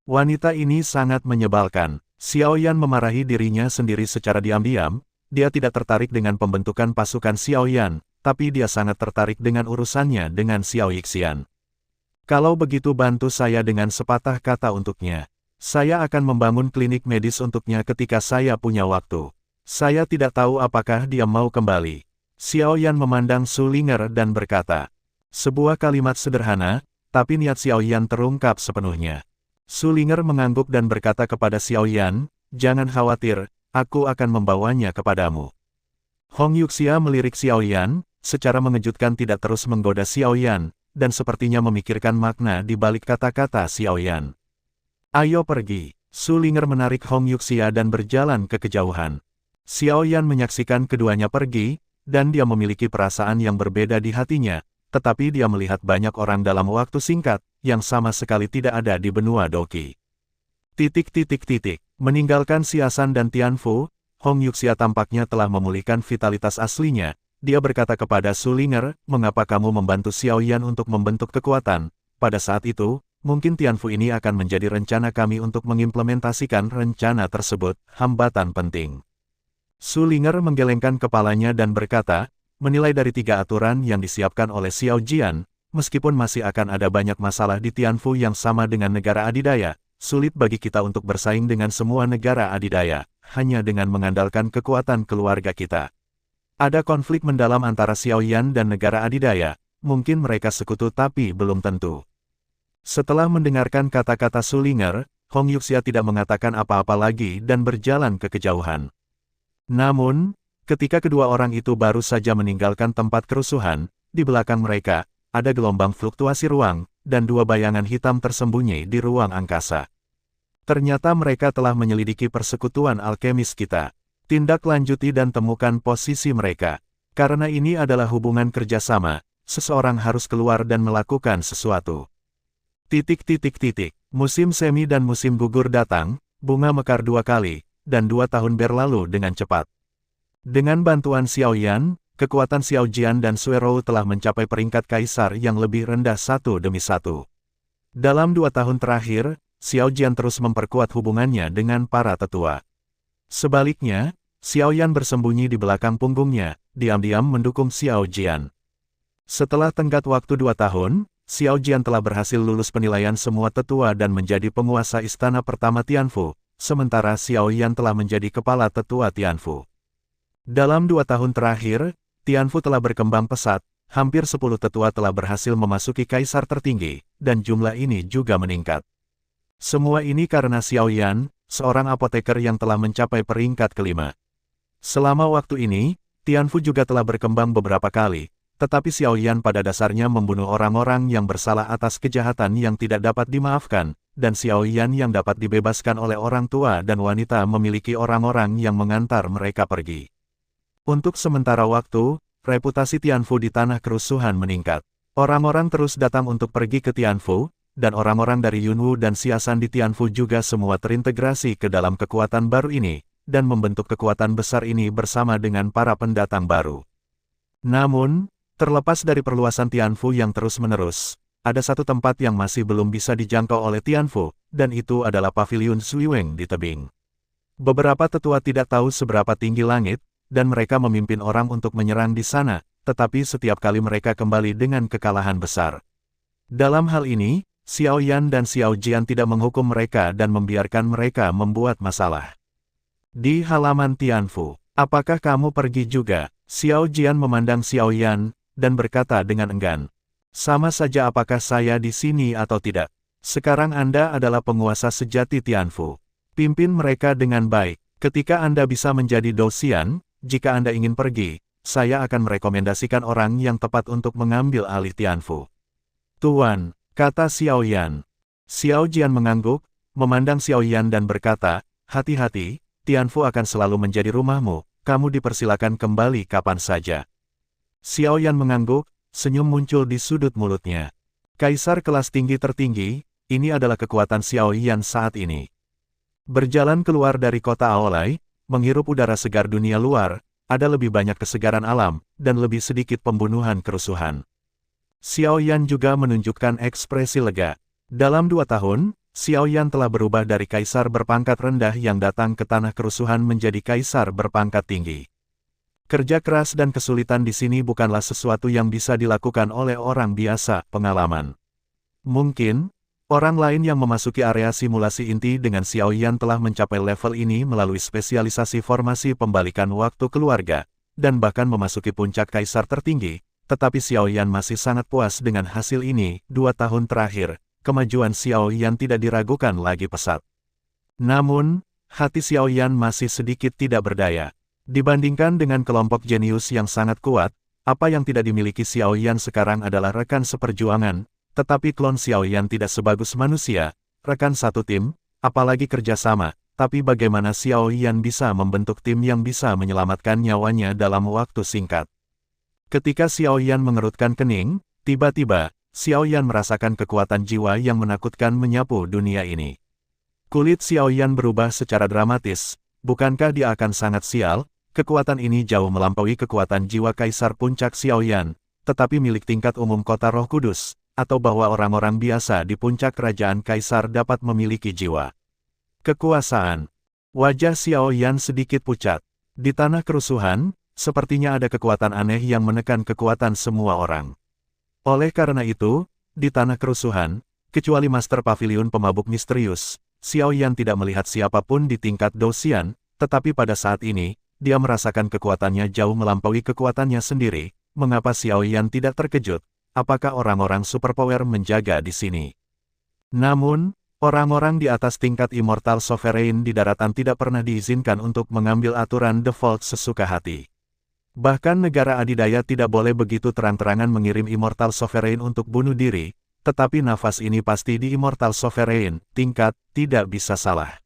Wanita ini sangat menyebalkan. Xiao Yan memarahi dirinya sendiri secara diam-diam, dia tidak tertarik dengan pembentukan pasukan Xiao Yan, tapi dia sangat tertarik dengan urusannya dengan Xiao Yixian. Kalau begitu bantu saya dengan sepatah kata untuknya. Saya akan membangun klinik medis untuknya ketika saya punya waktu. Saya tidak tahu apakah dia mau kembali. Xiao Yan memandang Su Ling'er dan berkata, sebuah kalimat sederhana, tapi niat Xiao Yan terungkap sepenuhnya. Su Ling'er mengangguk dan berkata kepada Xiao Yan, jangan khawatir, aku akan membawanya kepadamu. Hong Yuxia melirik Xiao Yan, secara mengejutkan tidak terus menggoda Xiao Yan, dan sepertinya memikirkan makna di balik kata-kata Xiao Yan. Ayo pergi. Su Ling'er menarik Hong Yuxia dan berjalan ke kejauhan. Xiao Yan menyaksikan keduanya pergi, dan dia memiliki perasaan yang berbeda di hatinya, tetapi dia melihat banyak orang dalam waktu singkat, yang sama sekali tidak ada di benua Douqi. Meninggalkan Xiasan dan Tianfu, Hong Yuxia tampaknya telah memulihkan vitalitas aslinya. Dia berkata kepada Su Ling'er, mengapa kamu membantu Xiao Yan untuk membentuk kekuatan? Pada saat itu, mungkin Tianfu ini akan menjadi rencana kami untuk mengimplementasikan rencana tersebut, hambatan penting. Su Linger menggelengkan kepalanya dan berkata, menilai dari 3 aturan yang disiapkan oleh Xiao Jian, meskipun masih akan ada banyak masalah di Tianfu yang sama dengan negara adidaya, sulit bagi kita untuk bersaing dengan semua negara adidaya, hanya dengan mengandalkan kekuatan keluarga kita. Ada konflik mendalam antara Xiaoyan dan negara adidaya, mungkin mereka sekutu tapi belum tentu. Setelah mendengarkan kata-kata Su Linger, Hong Yuxia tidak mengatakan apa-apa lagi dan berjalan ke kejauhan. Namun, ketika kedua orang itu baru saja meninggalkan tempat kerusuhan, di belakang mereka, ada gelombang fluktuasi ruang, dan 2 bayangan hitam tersembunyi di ruang angkasa. Ternyata mereka telah menyelidiki persekutuan alkemis kita. Tindak lanjuti dan temukan posisi mereka. Karena ini adalah hubungan kerjasama, seseorang harus keluar dan melakukan sesuatu. Musim semi dan musim gugur datang, bunga mekar 2 kali, dan 2 tahun berlalu dengan cepat. Dengan bantuan Xiaoyan, kekuatan Xiao Jian dan Suerou telah mencapai peringkat kaisar yang lebih rendah satu demi satu. Dalam 2 tahun terakhir, Xiao Jian terus memperkuat hubungannya dengan para tetua. Sebaliknya, Xiaoyan bersembunyi di belakang punggungnya, diam-diam mendukung Xiao Jian. Setelah tenggat waktu 2 tahun, Xiao Jian telah berhasil lulus penilaian semua tetua dan menjadi penguasa istana pertama Tianfu, sementara Xiaoyan telah menjadi kepala tetua Tianfu. Dalam 2 tahun terakhir, Tianfu telah berkembang pesat, hampir 10 tetua telah berhasil memasuki kaisar tertinggi, dan jumlah ini juga meningkat. Semua ini karena Xiaoyan, seorang apoteker yang telah mencapai peringkat kelima. Selama waktu ini, Tianfu juga telah berkembang beberapa kali, tetapi Xiaoyan pada dasarnya membunuh orang-orang yang bersalah atas kejahatan yang tidak dapat dimaafkan, dan Xiaoyan yang dapat dibebaskan oleh orang tua dan wanita memiliki orang-orang yang mengantar mereka pergi. Untuk sementara waktu, reputasi Tianfu di tanah kerusuhan meningkat. Orang-orang terus datang untuk pergi ke Tianfu, dan orang-orang dari Yunwu dan Xiasan di Tianfu juga semua terintegrasi ke dalam kekuatan baru ini, dan membentuk kekuatan besar ini bersama dengan para pendatang baru. Namun, terlepas dari perluasan Tianfu yang terus-menerus, ada satu tempat yang masih belum bisa dijangkau oleh Tianfu, dan itu adalah Paviliun Suiweng di tebing. Beberapa tetua tidak tahu seberapa tinggi langit, dan mereka memimpin orang untuk menyerang di sana, tetapi setiap kali mereka kembali dengan kekalahan besar. Dalam hal ini, Xiaoyan dan Xiao Jian tidak menghukum mereka dan membiarkan mereka membuat masalah. Di halaman Tianfu, apakah kamu pergi juga? Xiao Jian memandang Xiaoyan, dan berkata dengan enggan. Sama saja apakah saya di sini atau tidak. Sekarang Anda adalah penguasa sejati Tianfu. Pimpin mereka dengan baik. Ketika Anda bisa menjadi Dosian, jika Anda ingin pergi, saya akan merekomendasikan orang yang tepat untuk mengambil alih Tianfu. Tuan, kata Xiaoyan. Xiao Jian mengangguk, memandang Xiaoyan dan berkata, hati-hati, Tianfu akan selalu menjadi rumahmu, kamu dipersilakan kembali kapan saja. Xiaoyan mengangguk, senyum muncul di sudut mulutnya. Kaisar kelas tinggi tertinggi, ini adalah kekuatan Xiaoyan saat ini. Berjalan keluar dari kota Aolai, menghirup udara segar dunia luar, ada lebih banyak kesegaran alam, dan lebih sedikit pembunuhan kerusuhan. Xiaoyan juga menunjukkan ekspresi lega. Dalam 2 tahun, Xiaoyan telah berubah dari kaisar berpangkat rendah yang datang ke tanah kerusuhan menjadi kaisar berpangkat tinggi. Kerja keras dan kesulitan di sini bukanlah sesuatu yang bisa dilakukan oleh orang biasa, pengalaman. Mungkin, orang lain yang memasuki area simulasi inti dengan Xiaoyan telah mencapai level ini melalui spesialisasi formasi pembalikan waktu keluarga, dan bahkan memasuki puncak kaisar tertinggi, tetapi Xiaoyan masih sangat puas dengan hasil ini. 2 tahun terakhir, kemajuan Xiaoyan tidak diragukan lagi pesat. Namun, hati Xiaoyan masih sedikit tidak berdaya. Dibandingkan dengan kelompok jenius yang sangat kuat, apa yang tidak dimiliki Xiaoyan sekarang adalah rekan seperjuangan, tetapi klon Xiaoyan tidak sebagus manusia, rekan satu tim, apalagi kerjasama, tapi bagaimana Xiaoyan bisa membentuk tim yang bisa menyelamatkan nyawanya dalam waktu singkat. Ketika Xiaoyan mengerutkan kening, tiba-tiba, Xiaoyan merasakan kekuatan jiwa yang menakutkan menyapu dunia ini. Kulit Xiaoyan berubah secara dramatis, bukankah dia akan sangat sial? Kekuatan ini jauh melampaui kekuatan jiwa Kaisar Puncak Xiaoyan, tetapi milik tingkat umum kota Roh Kudus, atau bahwa orang-orang biasa di puncak kerajaan Kaisar dapat memiliki jiwa. Kekuasaan. Wajah Xiaoyan sedikit pucat. Di tanah kerusuhan, sepertinya ada kekuatan aneh yang menekan kekuatan semua orang. Oleh karena itu, di tanah kerusuhan, kecuali Master Pavilion Pemabuk Misterius, Xiao Yan tidak melihat siapapun di tingkat Douxian, tetapi pada saat ini, dia merasakan kekuatannya jauh melampaui kekuatannya sendiri. Mengapa Xiao Yan tidak terkejut? Apakah orang-orang superpower menjaga di sini? Namun, orang-orang di atas tingkat Immortal Sovereign di daratan tidak pernah diizinkan untuk mengambil aturan default sesuka hati. Bahkan negara adidaya tidak boleh begitu terang-terangan mengirim Immortal Sovereign untuk bunuh diri, tetapi nafas ini pasti di Immortal Sovereign, tingkat, tidak bisa salah.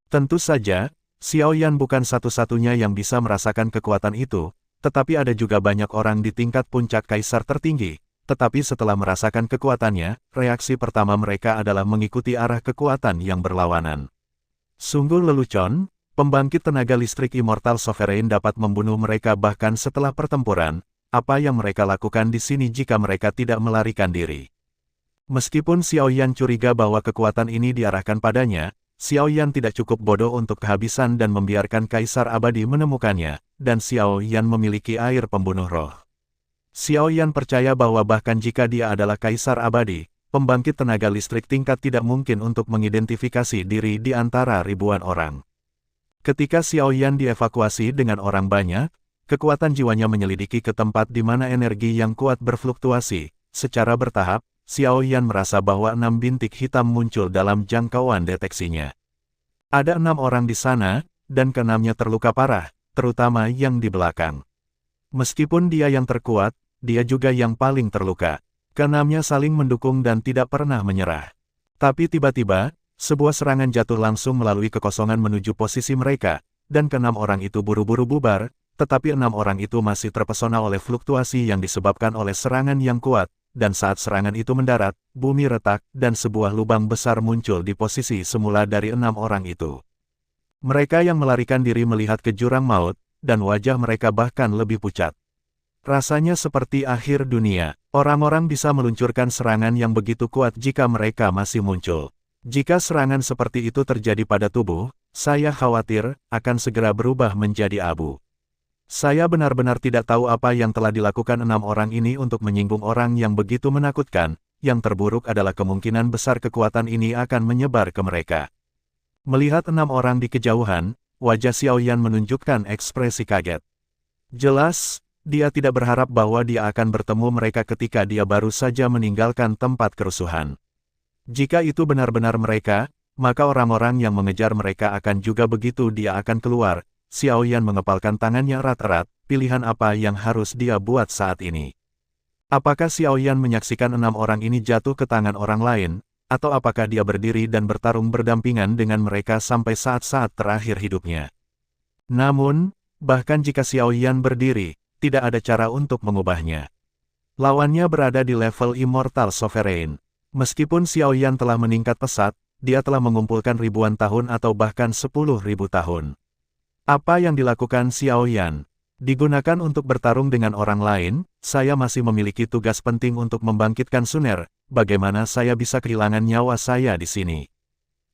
Tentu saja, Xiao Yan bukan satu-satunya yang bisa merasakan kekuatan itu, tetapi ada juga banyak orang di tingkat puncak kaisar tertinggi. Tetapi setelah merasakan kekuatannya, reaksi pertama mereka adalah mengikuti arah kekuatan yang berlawanan. Sungguh lelucon, pembangkit tenaga listrik Immortal Sovereign dapat membunuh mereka bahkan setelah pertempuran. Apa yang mereka lakukan di sini jika mereka tidak melarikan diri? Meskipun Xiao Yan curiga bahwa kekuatan ini diarahkan padanya, Xiao Yan tidak cukup bodoh untuk kehabisan dan membiarkan Kaisar Abadi menemukannya, dan Xiao Yan memiliki air pembunuh roh. Xiao Yan percaya bahwa bahkan jika dia adalah Kaisar Abadi, pembangkit tenaga listrik tingkat tidak mungkin untuk mengidentifikasi diri di antara ribuan orang. Ketika Xiao Yan dievakuasi dengan orang banyak, kekuatan jiwanya menyelidiki ke tempat di mana energi yang kuat berfluktuasi. Secara bertahap, Xiao Yan merasa bahwa 6 bintik hitam muncul dalam jangkauan deteksinya. Ada 6 orang di sana, dan ke-6-nya terluka parah, terutama yang di belakang. Meskipun dia yang terkuat, dia juga yang paling terluka. Ke-6-nya saling mendukung dan tidak pernah menyerah. Tapi tiba-tiba, sebuah serangan jatuh langsung melalui kekosongan menuju posisi mereka, dan ke-6 orang itu buru-buru bubar, tetapi 6 orang itu masih terpesona oleh fluktuasi yang disebabkan oleh serangan yang kuat, dan saat serangan itu mendarat, bumi retak, dan sebuah lubang besar muncul di posisi semula dari 6 orang itu. Mereka yang melarikan diri melihat ke jurang maut, dan wajah mereka bahkan lebih pucat. Rasanya seperti akhir dunia. Orang-orang bisa meluncurkan serangan yang begitu kuat jika mereka masih muncul. Jika serangan seperti itu terjadi pada tubuh, saya khawatir akan segera berubah menjadi abu. Saya benar-benar tidak tahu apa yang telah dilakukan 6 orang ini untuk menyinggung orang yang begitu menakutkan. Yang terburuk adalah kemungkinan besar kekuatan ini akan menyebar ke mereka. Melihat 6 orang di kejauhan, wajah Xiao Yan menunjukkan ekspresi kaget. Jelas, dia tidak berharap bahwa dia akan bertemu mereka ketika dia baru saja meninggalkan tempat kerusuhan. Jika itu benar-benar mereka, maka orang-orang yang mengejar mereka akan juga begitu dia akan keluar. Xiao Yan mengepalkan tangannya erat-erat, pilihan apa yang harus dia buat saat ini? Apakah Xiao Yan menyaksikan 6 orang ini jatuh ke tangan orang lain, atau apakah dia berdiri dan bertarung berdampingan dengan mereka sampai saat-saat terakhir hidupnya? Namun, bahkan jika Xiao Yan berdiri, tidak ada cara untuk mengubahnya. Lawannya berada di level Immortal Sovereign. Meskipun Xiao Yan telah meningkat pesat, dia telah mengumpulkan ribuan tahun atau bahkan 10.000 tahun. Apa yang dilakukan Xiao Yan? Digunakan untuk bertarung dengan orang lain, saya masih memiliki tugas penting untuk membangkitkan Suner. Bagaimana saya bisa kehilangan nyawa saya di sini?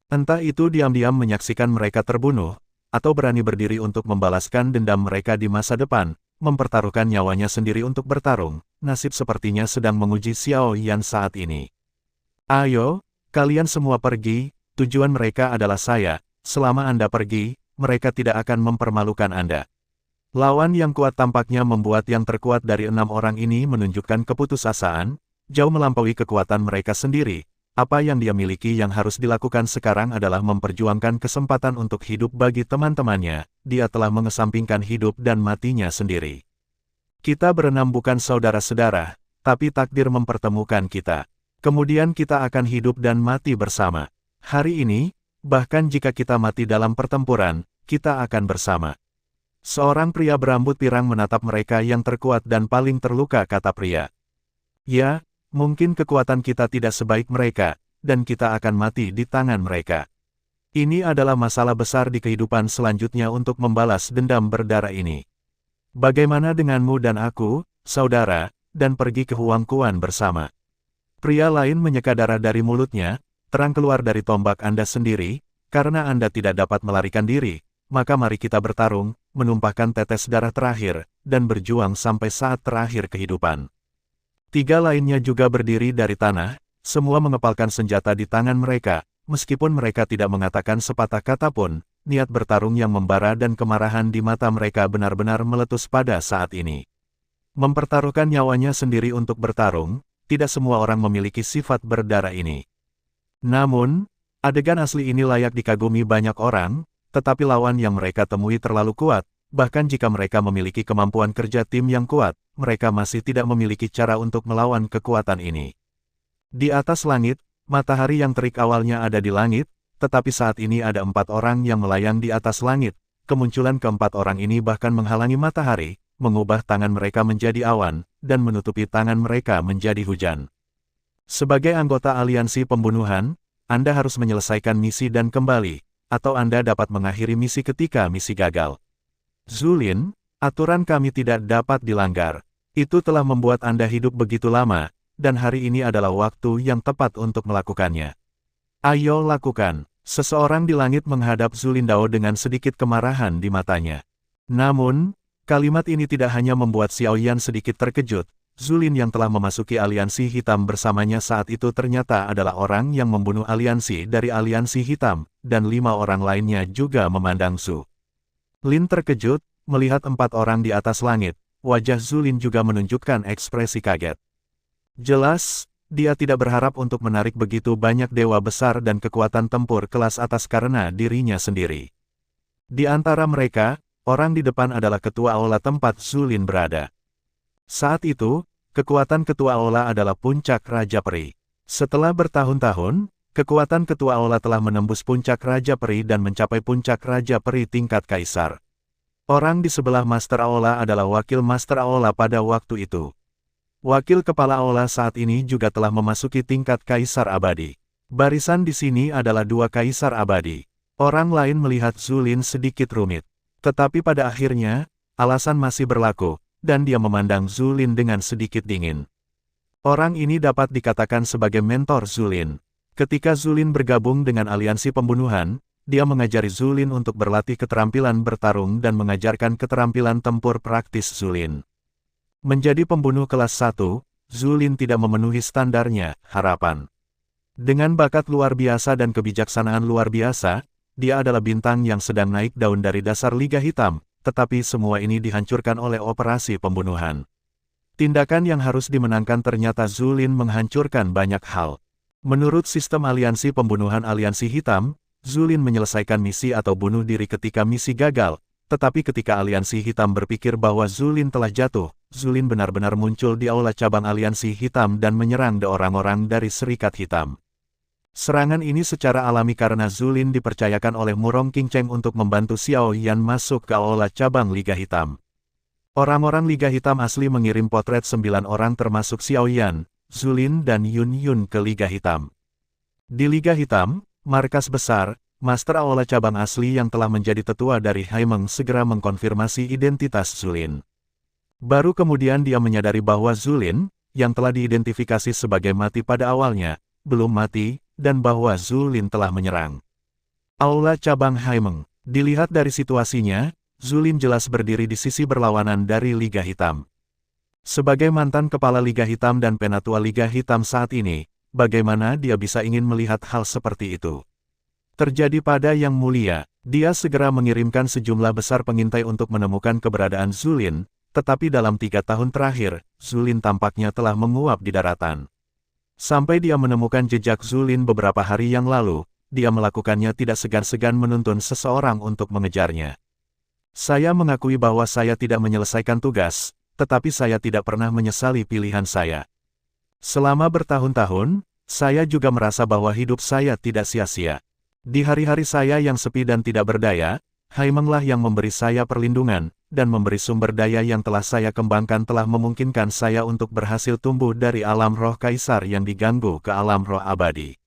Entah itu diam-diam menyaksikan mereka terbunuh, atau berani berdiri untuk membalaskan dendam mereka di masa depan, mempertaruhkan nyawanya sendiri untuk bertarung. Nasib sepertinya sedang menguji Xiao Yan saat ini. Ayo, kalian semua pergi, tujuan mereka adalah saya. Selama Anda pergi, mereka tidak akan mempermalukan Anda. Lawan yang kuat tampaknya membuat yang terkuat dari 6 orang ini menunjukkan keputusasaan, jauh melampaui kekuatan mereka sendiri. Apa yang dia miliki yang harus dilakukan sekarang adalah memperjuangkan kesempatan untuk hidup bagi teman-temannya. Dia telah mengesampingkan hidup dan matinya sendiri. Kita berenam bukan saudara-saudara, tapi takdir mempertemukan kita. Kemudian kita akan hidup dan mati bersama. Hari ini, bahkan jika kita mati dalam pertempuran, kita akan bersama. Seorang pria berambut pirang menatap mereka yang terkuat dan paling terluka, kata pria. Ya, mungkin kekuatan kita tidak sebaik mereka, dan kita akan mati di tangan mereka. Ini adalah masalah besar di kehidupan selanjutnya untuk membalas dendam berdarah ini. Bagaimana denganmu dan aku, saudara, dan pergi ke Huangquan bersama? Pria lain menyeka darah dari mulutnya, terang keluar dari tombak Anda sendiri, karena Anda tidak dapat melarikan diri, maka mari kita bertarung. menumpahkan tetes darah terakhir, dan berjuang sampai saat terakhir kehidupan. 3 lainnya juga berdiri dari tanah, semua mengepalkan senjata di tangan mereka, meskipun mereka tidak mengatakan sepatah kata pun, niat bertarung yang membara dan kemarahan di mata mereka benar-benar meletus pada saat ini. Mempertaruhkan nyawanya sendiri untuk bertarung, tidak semua orang memiliki sifat berdarah ini. Namun, adegan asli ini layak dikagumi banyak orang, tetapi lawan yang mereka temui terlalu kuat, bahkan jika mereka memiliki kemampuan kerja tim yang kuat, mereka masih tidak memiliki cara untuk melawan kekuatan ini. Di atas langit, matahari yang terik awalnya ada di langit, tetapi saat ini ada 4 orang yang melayang di atas langit. Kemunculan keempat orang ini bahkan menghalangi matahari, mengubah tangan mereka menjadi awan, dan menutupi tangan mereka menjadi hujan. Sebagai anggota aliansi pembunuhan, Anda harus menyelesaikan misi dan kembali, atau Anda dapat mengakhiri misi ketika misi gagal. Zulin, aturan kami tidak dapat dilanggar. Itu telah membuat Anda hidup begitu lama, dan hari ini adalah waktu yang tepat untuk melakukannya. Ayo lakukan. Seseorang di langit menghadap Zulin Dao dengan sedikit kemarahan di matanya. Namun, kalimat ini tidak hanya membuat Xiao Yan sedikit terkejut. Zulin yang telah memasuki aliansi hitam bersamanya saat itu ternyata adalah orang yang membunuh aliansi dari aliansi hitam, dan 5 orang lainnya juga memandang Su Lin terkejut, melihat 4 orang di atas langit. Wajah Zulin juga menunjukkan ekspresi kaget. Jelas, dia tidak berharap untuk menarik begitu banyak dewa besar dan kekuatan tempur kelas atas karena dirinya sendiri. Di antara mereka, orang di depan adalah ketua aula tempat Zulin berada. Saat itu, kekuatan ketua aula adalah puncak Raja Peri. Setelah bertahun-tahun, kekuatan ketua aula telah menembus puncak Raja Peri dan mencapai puncak Raja Peri tingkat kaisar. Orang di sebelah Master Aula adalah wakil Master Aula pada waktu itu. Wakil kepala aula saat ini juga telah memasuki tingkat kaisar abadi. Barisan di sini adalah 2 kaisar abadi. Orang lain melihat Zulin sedikit rumit. Tetapi pada akhirnya, alasan masih berlaku, dan dia memandang Zulin dengan sedikit dingin. Orang ini dapat dikatakan sebagai mentor Zulin. Ketika Zulin bergabung dengan aliansi pembunuhan, dia mengajari Zulin untuk berlatih keterampilan bertarung dan mengajarkan keterampilan tempur praktis Zulin. Menjadi pembunuh kelas 1, Zulin tidak memenuhi standarnya, harapan. Dengan bakat luar biasa dan kebijaksanaan luar biasa, dia adalah bintang yang sedang naik daun dari dasar Liga Hitam, tetapi semua ini dihancurkan oleh operasi pembunuhan. Tindakan yang harus dimenangkan ternyata Zulin menghancurkan banyak hal. Menurut sistem aliansi pembunuhan aliansi hitam, Zulin menyelesaikan misi atau bunuh diri ketika misi gagal, tetapi ketika aliansi hitam berpikir bahwa Zulin telah jatuh, Zulin benar-benar muncul di aula cabang aliansi hitam dan menyerang orang-orang dari Serikat Hitam. Serangan ini secara alami karena Zulin dipercayakan oleh Murong Qingcheng untuk membantu Xiao Yan masuk ke aula cabang Liga Hitam. Orang-orang Liga Hitam asli mengirim potret 9 orang termasuk Xiao Yan, Zulin dan Yun Yun ke Liga Hitam. Di Liga Hitam, markas besar, Master Aula cabang asli yang telah menjadi tetua dari Haimeng segera mengkonfirmasi identitas Zulin. Baru kemudian dia menyadari bahwa Zulin, yang telah diidentifikasi sebagai mati pada awalnya, belum mati, dan bahwa Zulin telah menyerang. Aula cabang Haimeng. Dilihat dari situasinya, Zulin jelas berdiri di sisi berlawanan dari Liga Hitam. Sebagai mantan kepala Liga Hitam dan penatua Liga Hitam saat ini, bagaimana dia bisa ingin melihat hal seperti itu? Terjadi pada Yang Mulia, dia segera mengirimkan sejumlah besar pengintai untuk menemukan keberadaan Zulin, tetapi dalam 3 tahun terakhir, Zulin tampaknya telah menguap di daratan. Sampai dia menemukan jejak Zulin beberapa hari yang lalu, dia melakukannya tidak segan-segan menuntun seseorang untuk mengejarnya. Saya mengakui bahwa saya tidak menyelesaikan tugas, tetapi saya tidak pernah menyesali pilihan saya. Selama bertahun-tahun, saya juga merasa bahwa hidup saya tidak sia-sia. Di hari-hari saya yang sepi dan tidak berdaya, Haimenglah yang memberi saya perlindungan, dan memberi sumber daya yang telah saya kembangkan telah memungkinkan saya untuk berhasil tumbuh dari alam roh kaisar yang diganggu ke alam roh abadi.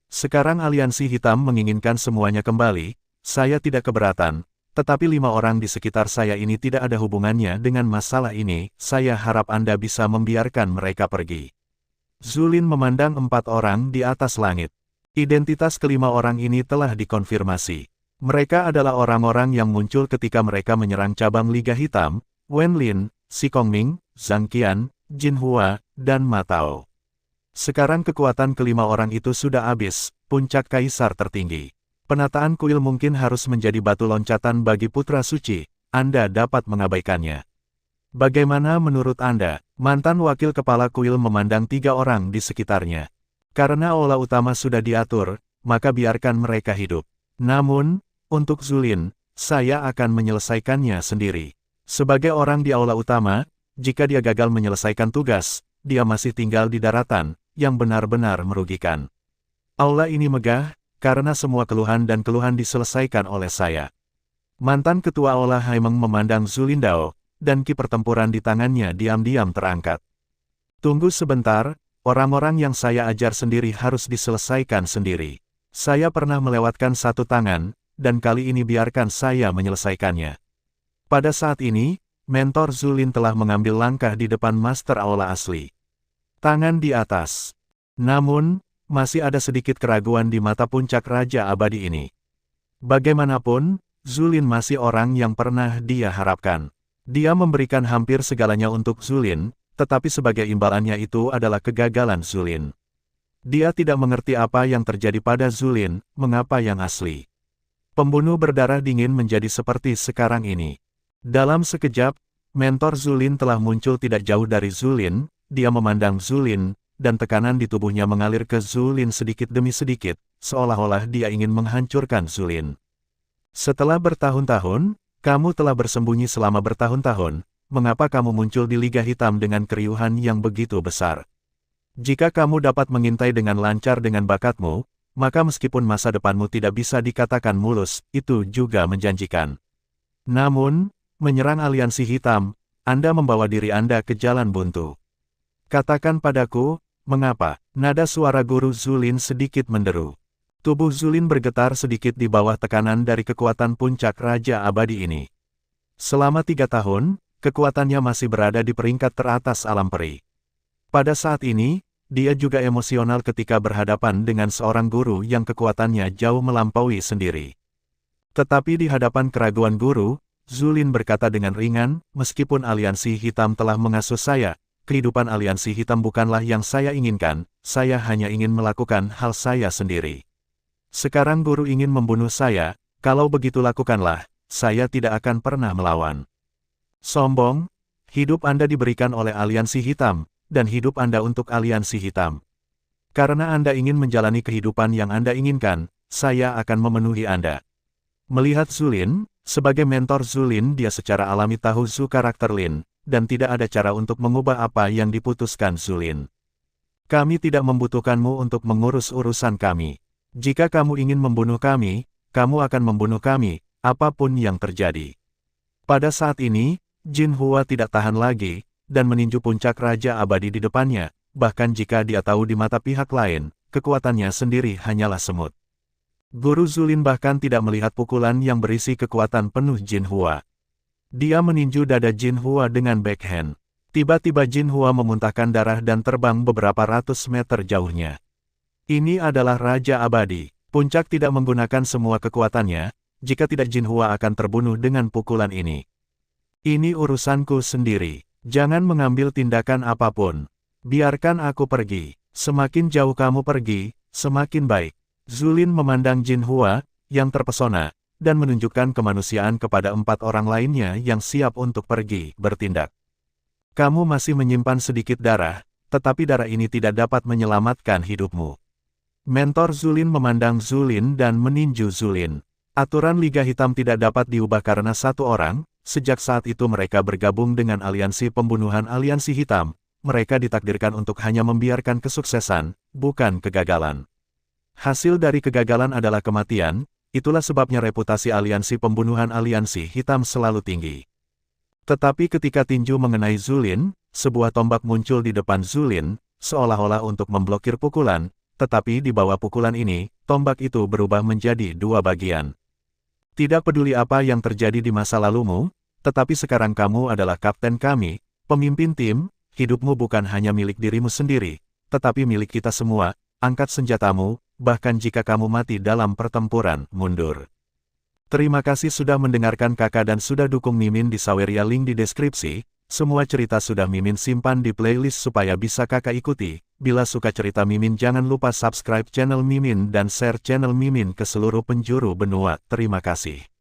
Sekarang aliansi hitam menginginkan semuanya kembali, saya tidak keberatan, tetapi 5 orang di sekitar saya ini tidak ada hubungannya dengan masalah ini, saya harap Anda bisa membiarkan mereka pergi. Zulin memandang 4 orang di atas langit. Identitas kelima orang ini telah dikonfirmasi. Mereka adalah orang-orang yang muncul ketika mereka menyerang cabang Liga Hitam, Wen Lin, Si Kongming, Zhang Qian, Jin Hua, dan Ma Tao. Sekarang kekuatan kelima orang itu sudah habis, puncak kaisar tertinggi. Penataan kuil mungkin harus menjadi batu loncatan bagi putra suci, Anda dapat mengabaikannya. Bagaimana menurut Anda? Mantan wakil kepala kuil memandang 3 orang di sekitarnya. Karena aula utama sudah diatur, maka biarkan mereka hidup. Namun, untuk Zulin, saya akan menyelesaikannya sendiri. Sebagai orang di aula utama, jika dia gagal menyelesaikan tugas, dia masih tinggal di daratan, yang benar-benar merugikan. Aula ini megah, karena semua keluhan dan keluhan diselesaikan oleh saya. Mantan ketua aula Haimeng memandang Zulin Dao, dan ki pertempuran di tangannya diam-diam terangkat. Tunggu sebentar, orang-orang yang saya ajar sendiri harus diselesaikan sendiri. Saya pernah melewatkan satu tangan, dan kali ini biarkan saya menyelesaikannya. Pada saat ini, mentor Zulin telah mengambil langkah di depan master aula asli. Tangan di atas. Namun, masih ada sedikit keraguan di mata puncak Raja Abadi ini. Bagaimanapun, Zulin masih orang yang pernah dia harapkan. Dia memberikan hampir segalanya untuk Zulin, tetapi sebagai imbalannya itu adalah kegagalan Zulin. Dia tidak mengerti apa yang terjadi pada Zulin, mengapa yang asli. Pembunuh berdarah dingin menjadi seperti sekarang ini. Dalam sekejap, mentor Zulin telah muncul tidak jauh dari Zulin, dia memandang Zulin, dan tekanan di tubuhnya mengalir ke Zulin sedikit demi sedikit, seolah-olah dia ingin menghancurkan Zulin. Setelah bertahun-tahun, kamu telah bersembunyi selama bertahun-tahun, mengapa kamu muncul di Liga Hitam dengan keriuhan yang begitu besar? Jika kamu dapat mengintai dengan lancar dengan bakatmu, maka meskipun masa depanmu tidak bisa dikatakan mulus, itu juga menjanjikan. Namun, menyerang aliansi hitam, Anda membawa diri Anda ke jalan buntu. Katakan padaku, mengapa? Nada suara guru Zulin sedikit menderu. Tubuh Zulin bergetar sedikit di bawah tekanan dari kekuatan puncak Raja Abadi ini. Selama 3 tahun, kekuatannya masih berada di peringkat teratas alam peri. Pada saat ini, dia juga emosional ketika berhadapan dengan seorang guru yang kekuatannya jauh melampaui sendiri. Tetapi di hadapan keraguan guru, Zulin berkata dengan ringan, meskipun aliansi hitam telah mengasuh saya, kehidupan aliansi hitam bukanlah yang saya inginkan, saya hanya ingin melakukan hal saya sendiri. Sekarang guru ingin membunuh saya, kalau begitu lakukanlah, saya tidak akan pernah melawan. Sombong, hidup Anda diberikan oleh aliansi hitam, dan hidup Anda untuk aliansi hitam. Karena Anda ingin menjalani kehidupan yang Anda inginkan, saya akan memenuhi Anda. Melihat Zulin, sebagai mentor Zulin dia secara alami tahu karakter Lin, dan tidak ada cara untuk mengubah apa yang diputuskan Zulin. Kami tidak membutuhkanmu untuk mengurus urusan kami. Jika kamu ingin membunuh kami, kamu akan membunuh kami, apapun yang terjadi. Pada saat ini, Jin Hua tidak tahan lagi, dan meninju puncak Raja Abadi di depannya, bahkan jika dia tahu di mata pihak lain, kekuatannya sendiri hanyalah semut. Guru Zulin bahkan tidak melihat pukulan yang berisi kekuatan penuh Jin Hua. Dia meninju dada Jin Hua dengan backhand. Tiba-tiba Jin Hua memuntahkan darah dan terbang beberapa ratus meter jauhnya. Ini adalah Raja Abadi. Puncak tidak menggunakan semua kekuatannya, jika tidak Jin Hua akan terbunuh dengan pukulan ini. Ini urusanku sendiri. Jangan mengambil tindakan apapun. Biarkan aku pergi. Semakin jauh kamu pergi, semakin baik. Zulin memandang Jin Hua, yang terpesona, dan menunjukkan kemanusiaan kepada 4 orang lainnya yang siap untuk pergi, bertindak. Kamu masih menyimpan sedikit darah, tetapi darah ini tidak dapat menyelamatkan hidupmu. Mentor Zulin memandang Zulin dan meninju Zulin. Aturan Liga Hitam tidak dapat diubah karena satu orang, sejak saat itu mereka bergabung dengan aliansi pembunuhan aliansi hitam, mereka ditakdirkan untuk hanya membiarkan kesuksesan, bukan kegagalan. Hasil dari kegagalan adalah kematian, itulah sebabnya reputasi aliansi pembunuhan aliansi hitam selalu tinggi. Tetapi ketika tinju mengenai Zulin, sebuah tombak muncul di depan Zulin, seolah-olah untuk memblokir pukulan, tetapi di bawah pukulan ini, tombak itu berubah menjadi 2 bagian. Tidak peduli apa yang terjadi di masa lalumu, tetapi sekarang kamu adalah kapten kami, pemimpin tim, hidupmu bukan hanya milik dirimu sendiri, tetapi milik kita semua, angkat senjatamu, bahkan jika kamu mati dalam pertempuran, mundur. Terima kasih sudah mendengarkan kakak dan sudah dukung Mimin di Saweria, link di deskripsi. Semua cerita sudah Mimin simpan di playlist supaya bisa kakak ikuti. Bila suka cerita Mimin jangan lupa subscribe channel Mimin dan share channel Mimin ke seluruh penjuru benua. Terima kasih.